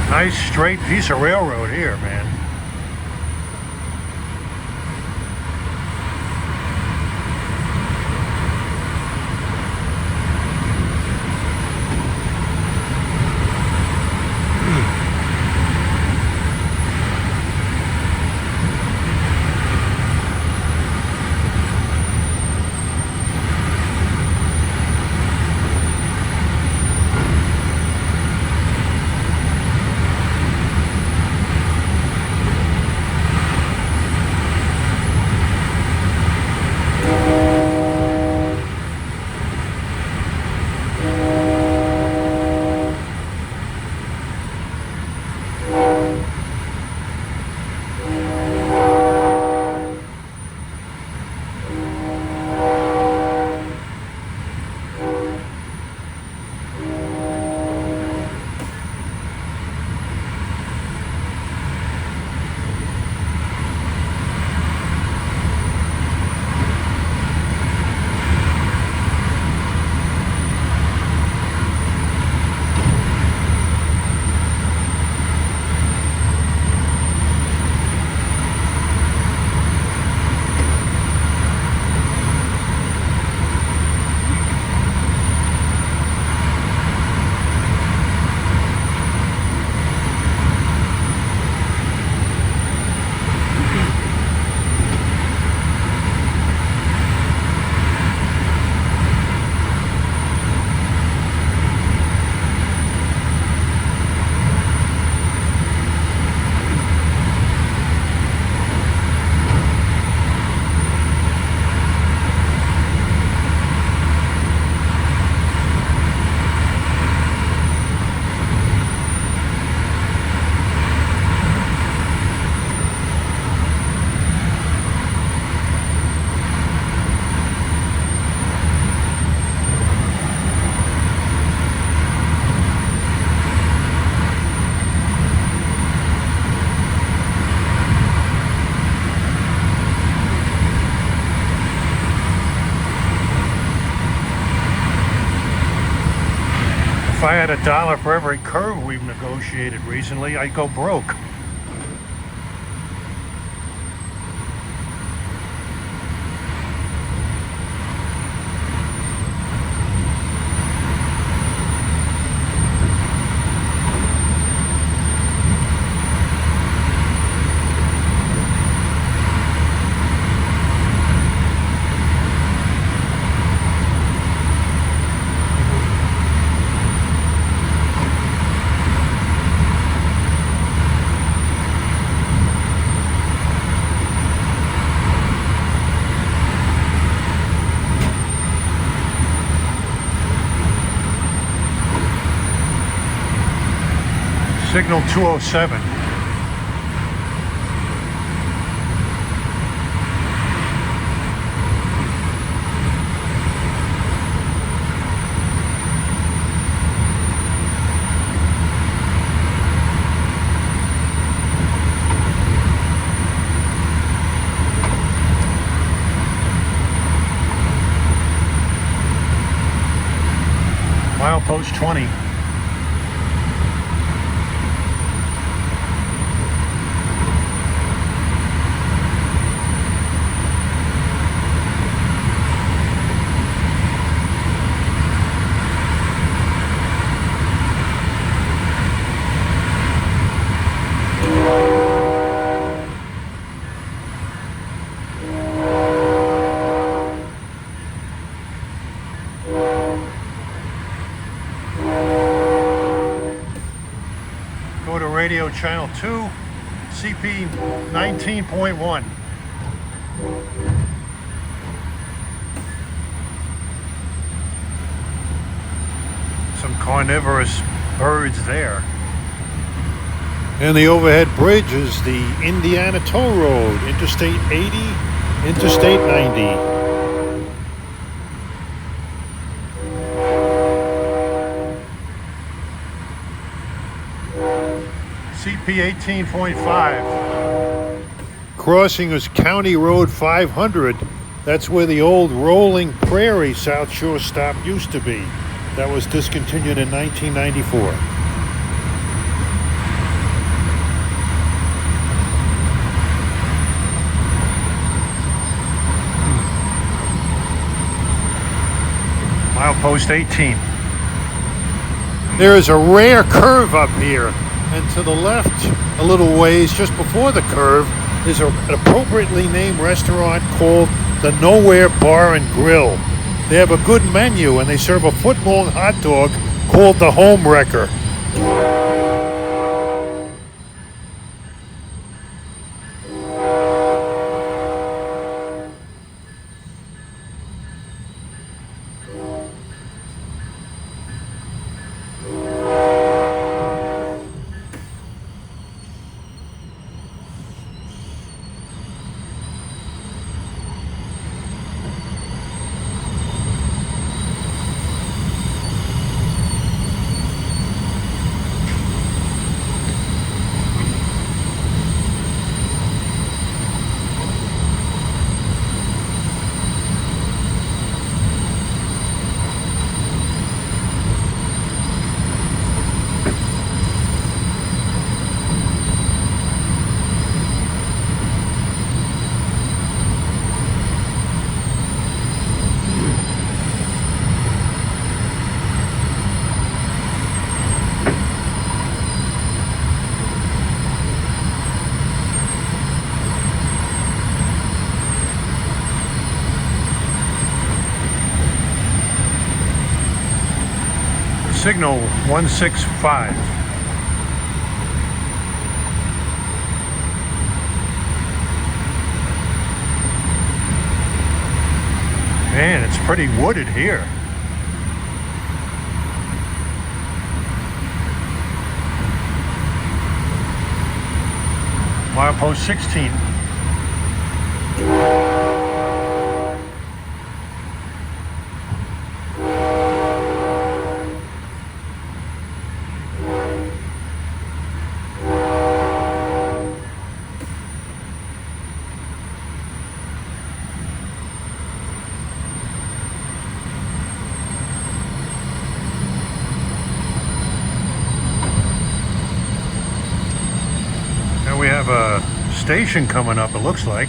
Nice straight piece of railroad here, man. If I had $1 for every curve we've negotiated recently, I'd go broke. Signal 207. Milepost 20. Go to radio channel 2, CP 19.1. Some carnivorous birds there. And the overhead bridge is the Indiana Toll Road, Interstate 80, Interstate 90. CP 18.5. Crossing is County Road 500. That's where the old Rolling Prairie South Shore stop used to be. That was discontinued in 1994. Milepost 18. There is a rare curve up here, and to the left, a little ways, just before the curve, is an appropriately named restaurant called the Nowhere Bar and Grill. They have a good menu, and they serve a foot-long hot dog called the Home Wrecker. Signal 165. Man, it's pretty wooded here. Milepost 16. have a station coming up, it looks like.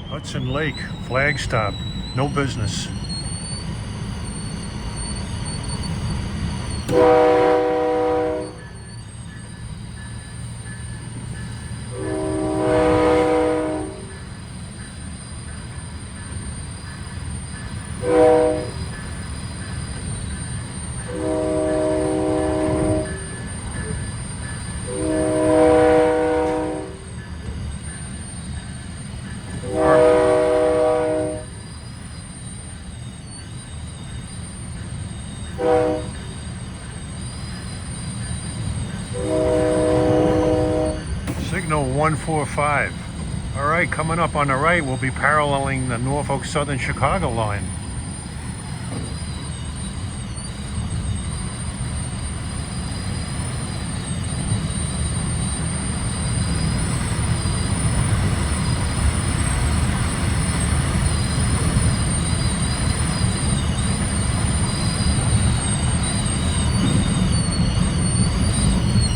Hudson Lake, flag stop, no business. Signal 145. All right, coming up on the right, we'll be paralleling the Norfolk Southern Chicago line.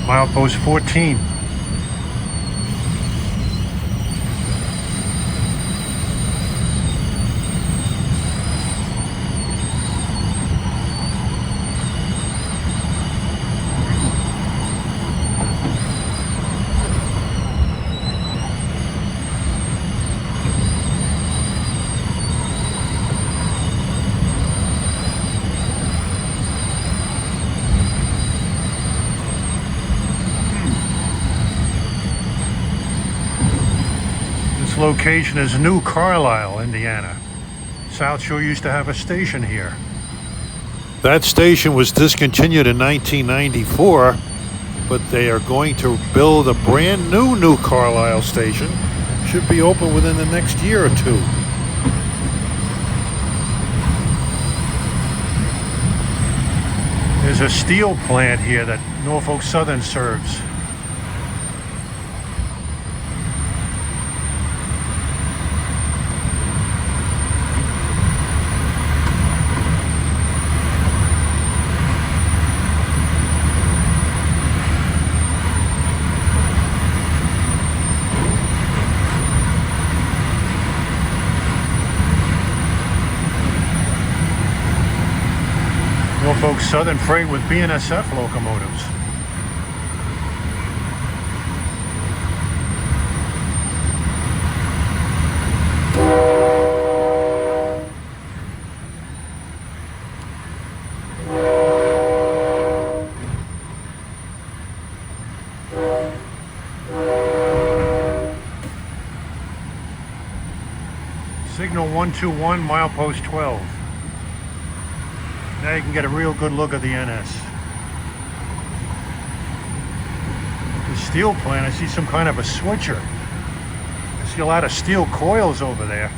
Milepost 14. Location is New Carlisle, Indiana. South Shore used to have a station here. That station was discontinued in 1994, but they are going to build a brand new Carlisle station. Should be open within the next year or two. There's a steel plant here that Norfolk Southern serves. Norfolk Southern freight with BNSF locomotives. Signal 121, milepost 12. Now you can get a real good look at the NS. The steel plant, I see some kind of a switcher. I see a lot of steel coils over there.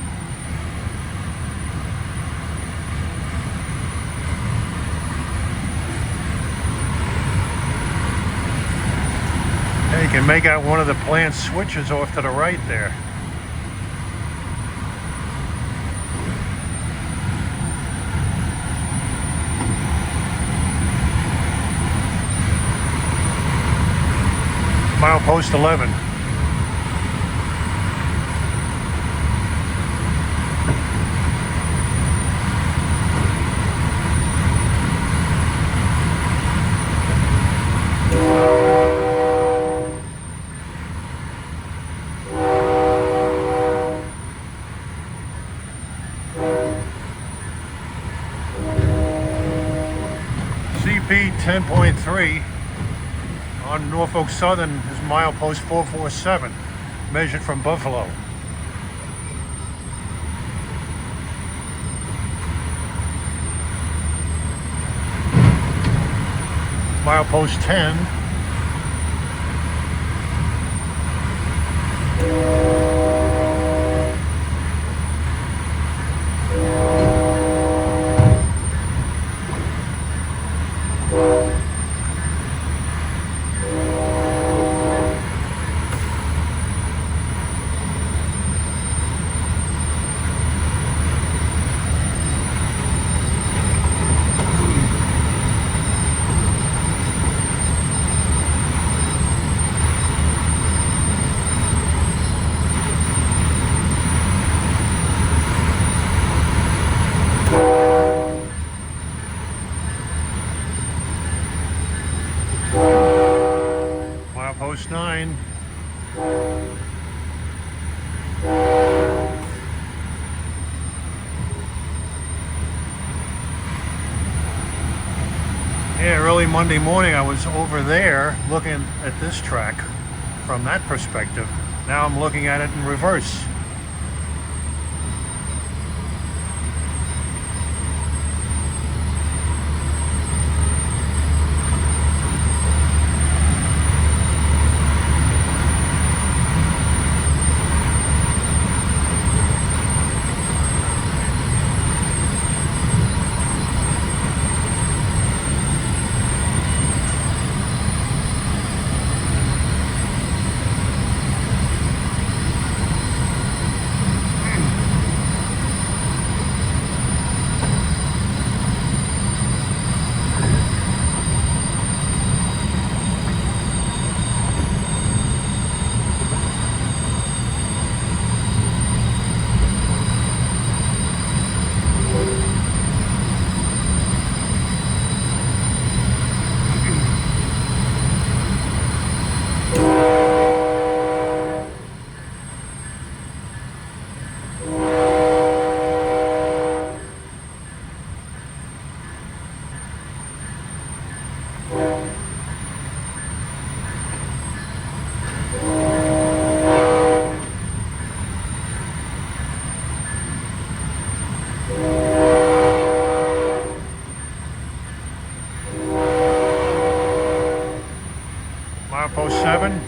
Hey, you can make out one of the plant switches off to the right there. Milepost 11. CP 10.3. On Norfolk Southern is milepost 447, measured from Buffalo. Milepost 10. early Monday morning, I was over there looking at this track from that perspective. Now I'm looking at it in reverse. Milepost 7.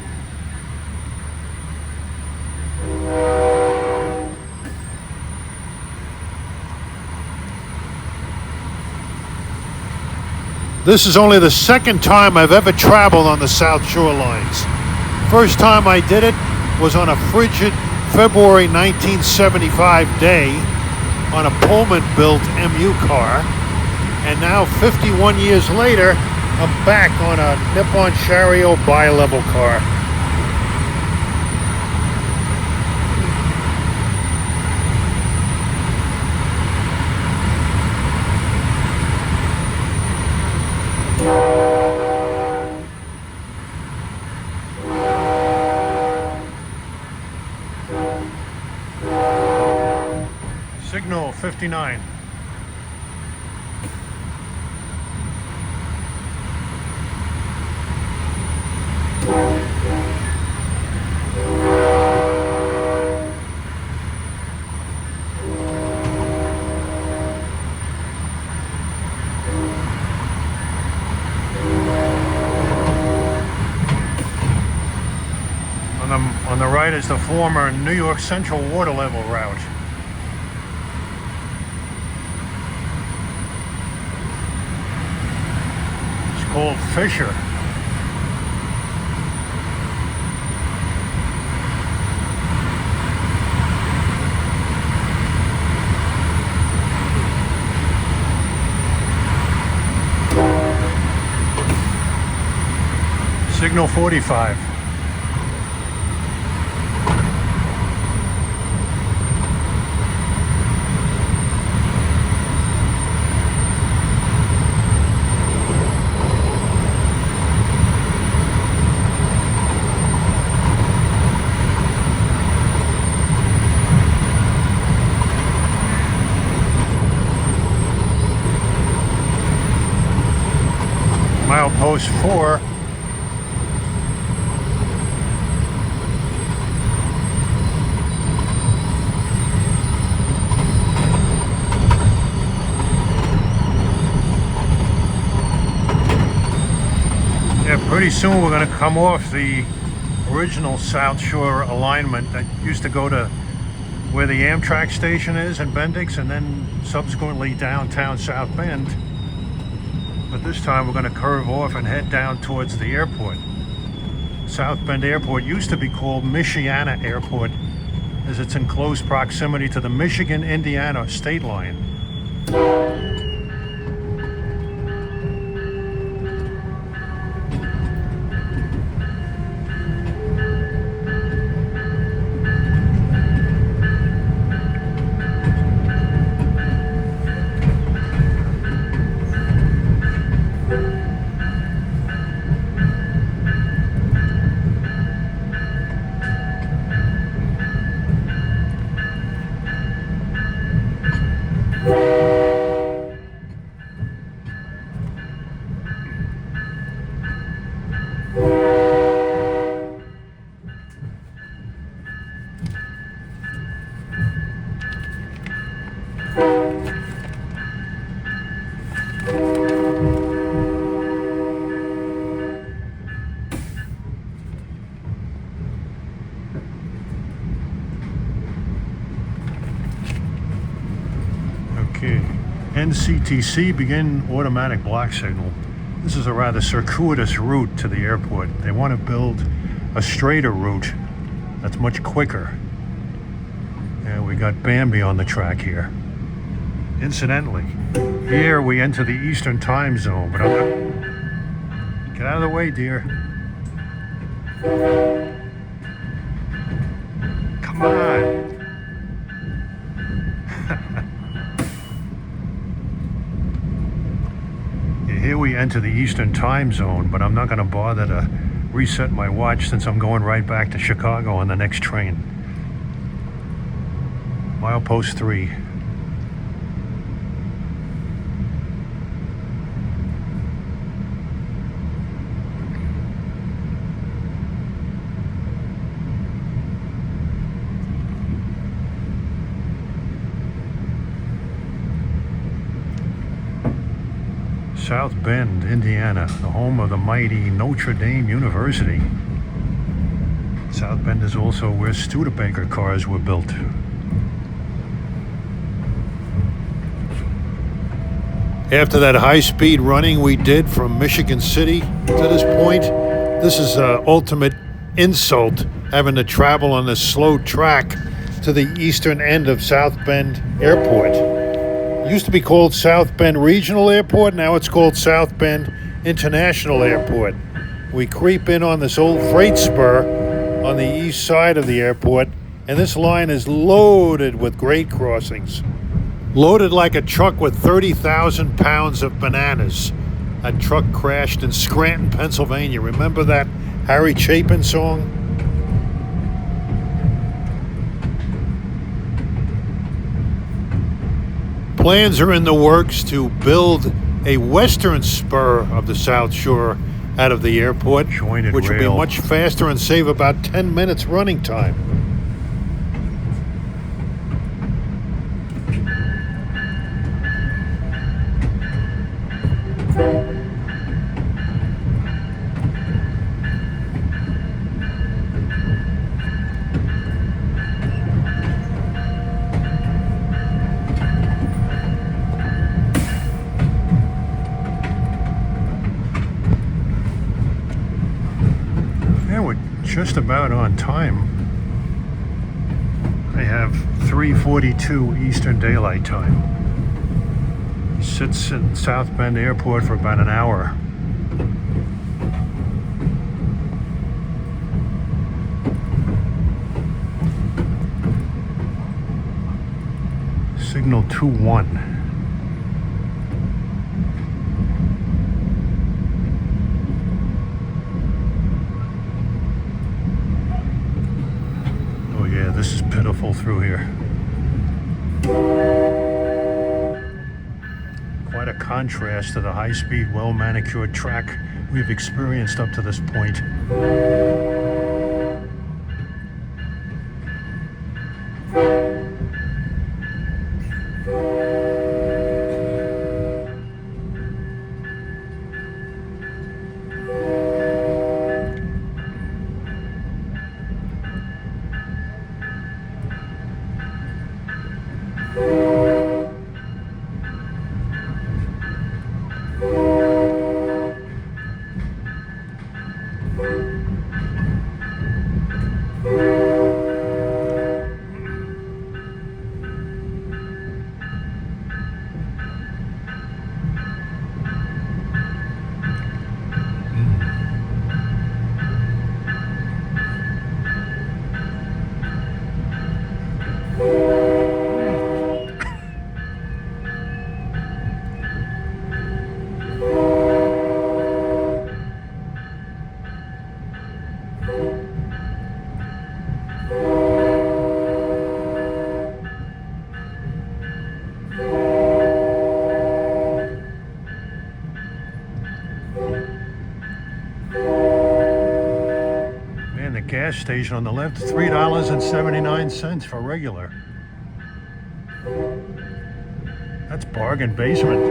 This is only the second time I've ever traveled on the South Shore lines. First time I did it was on a frigid February 1975 day on a Pullman-built MU car. And now 51 years later, I'm back on a Nippon Chariot bilevel car. Signal 59. On the right is the former New York Central water level route. It's called Fisher. Signal 45. Milepost 4. Yeah, pretty soon we're going to come off the original South Shore alignment that used to go to where the Amtrak station is in Bendix and then subsequently downtown South Bend. But this time we're going to curve off and head down towards the airport. South Bend Airport used to be called Michiana Airport, as it's in close proximity to the Michigan-Indiana state line. NCTC begin automatic block signal. This is a rather circuitous route to the airport. They want to build a straighter route that's much quicker. And we got Bambi on the track here. Incidentally, here we enter the Eastern time zone, but I'm not... Get out of the way, dear. Come on. Yeah, here we enter the Eastern time zone, but I'm not going to bother to reset my watch since I'm going right back to Chicago on the next train. Milepost 3. South Bend, Indiana, the home of the mighty Notre Dame University. South Bend is also where Studebaker cars were built. After that high-speed running we did from Michigan City to this point, this is an ultimate insult having to travel on this slow track to the eastern end of South Bend Airport. It used to be called South Bend Regional Airport, now it's called South Bend International Airport. We creep in on this old freight spur on the east side of the airport, and this line is loaded with grade crossings. Loaded like a truck with 30,000 pounds of bananas. That truck crashed in Scranton, Pennsylvania. Remember that Harry Chapin song? Plans are in the works to build a western spur of the South Shore out of the airport, which will be much faster and save about 10 minutes running time. Just about on time. I have 3:42 Eastern Daylight Time. He sits in South Bend Airport for about an hour. Signal 2-1. This is pitiful through here. Quite a contrast to the high-speed, well-manicured track we've experienced up to this point. Gas station on the left, $3.79 for regular. That's bargain basement.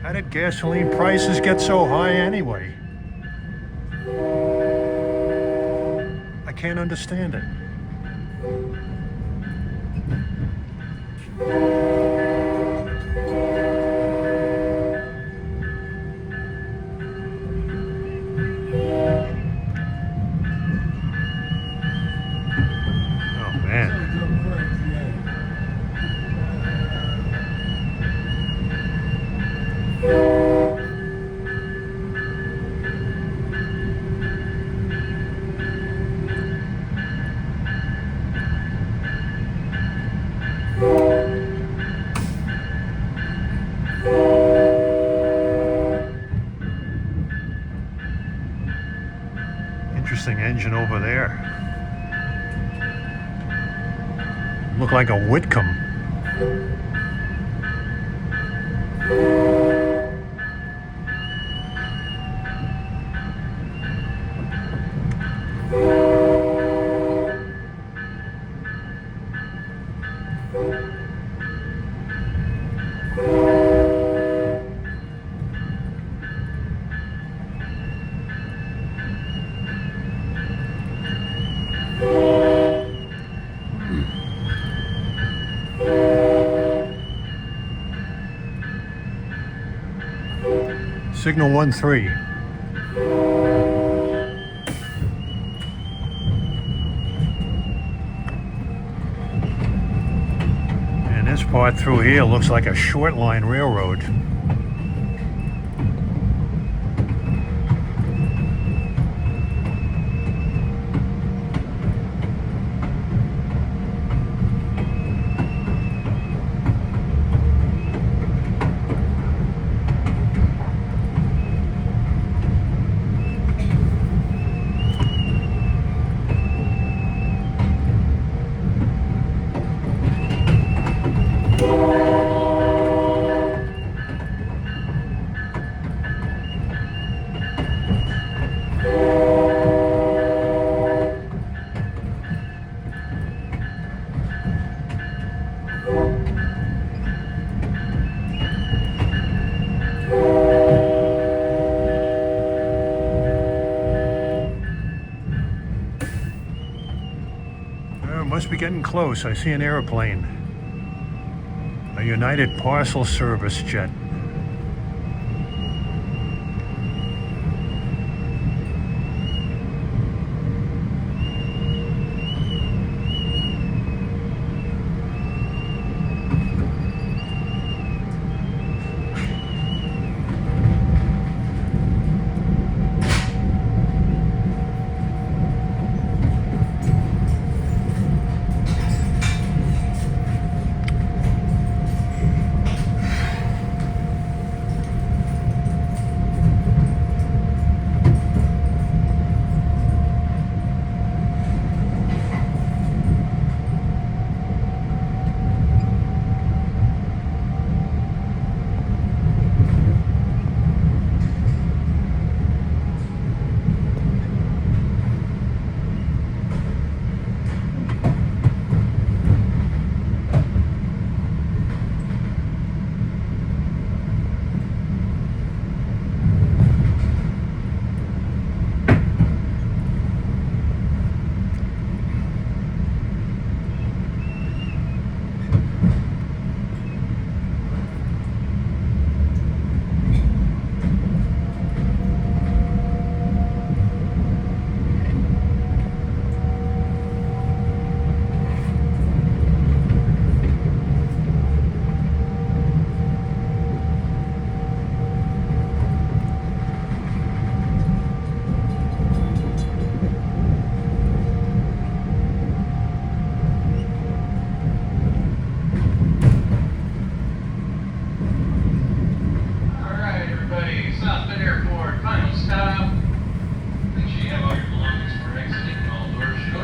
How did gasoline prices get so high anyway? I can't understand it. Oh man. Interesting engine over there. Look like a Whitcomb. Signal 1-3. And this part through here looks like a short line railroad. Must be getting close. I see an airplane. A United Parcel Service jet.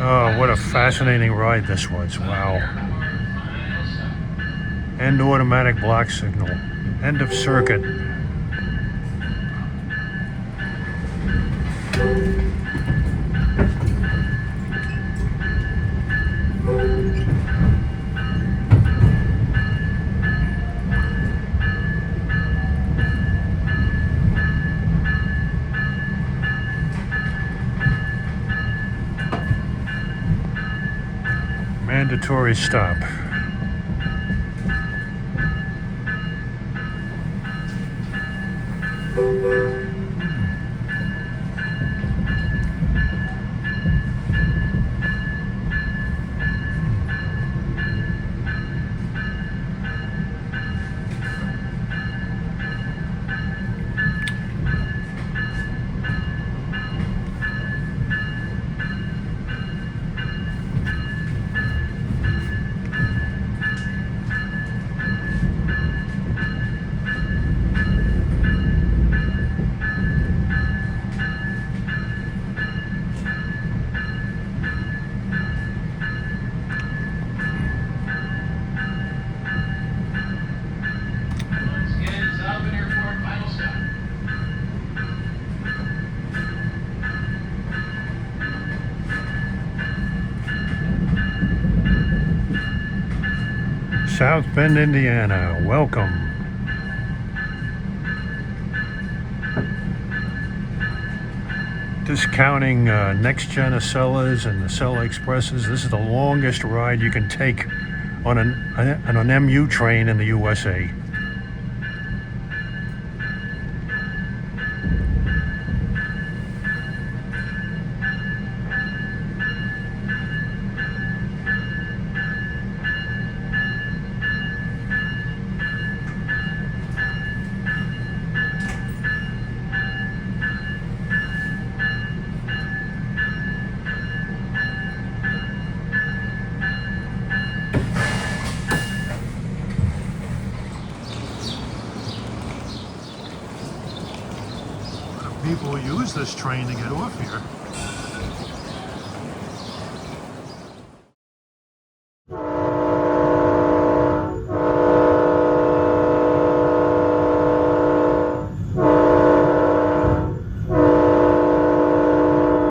Oh, what a fascinating ride this was. Wow. End automatic block signal. End of circuit. Mandatory stop. South Bend, Indiana. Welcome. Discounting next-gen Acellas and Acela Expresses, this is the longest ride you can take on an MU train in the USA. People use this train to get off here.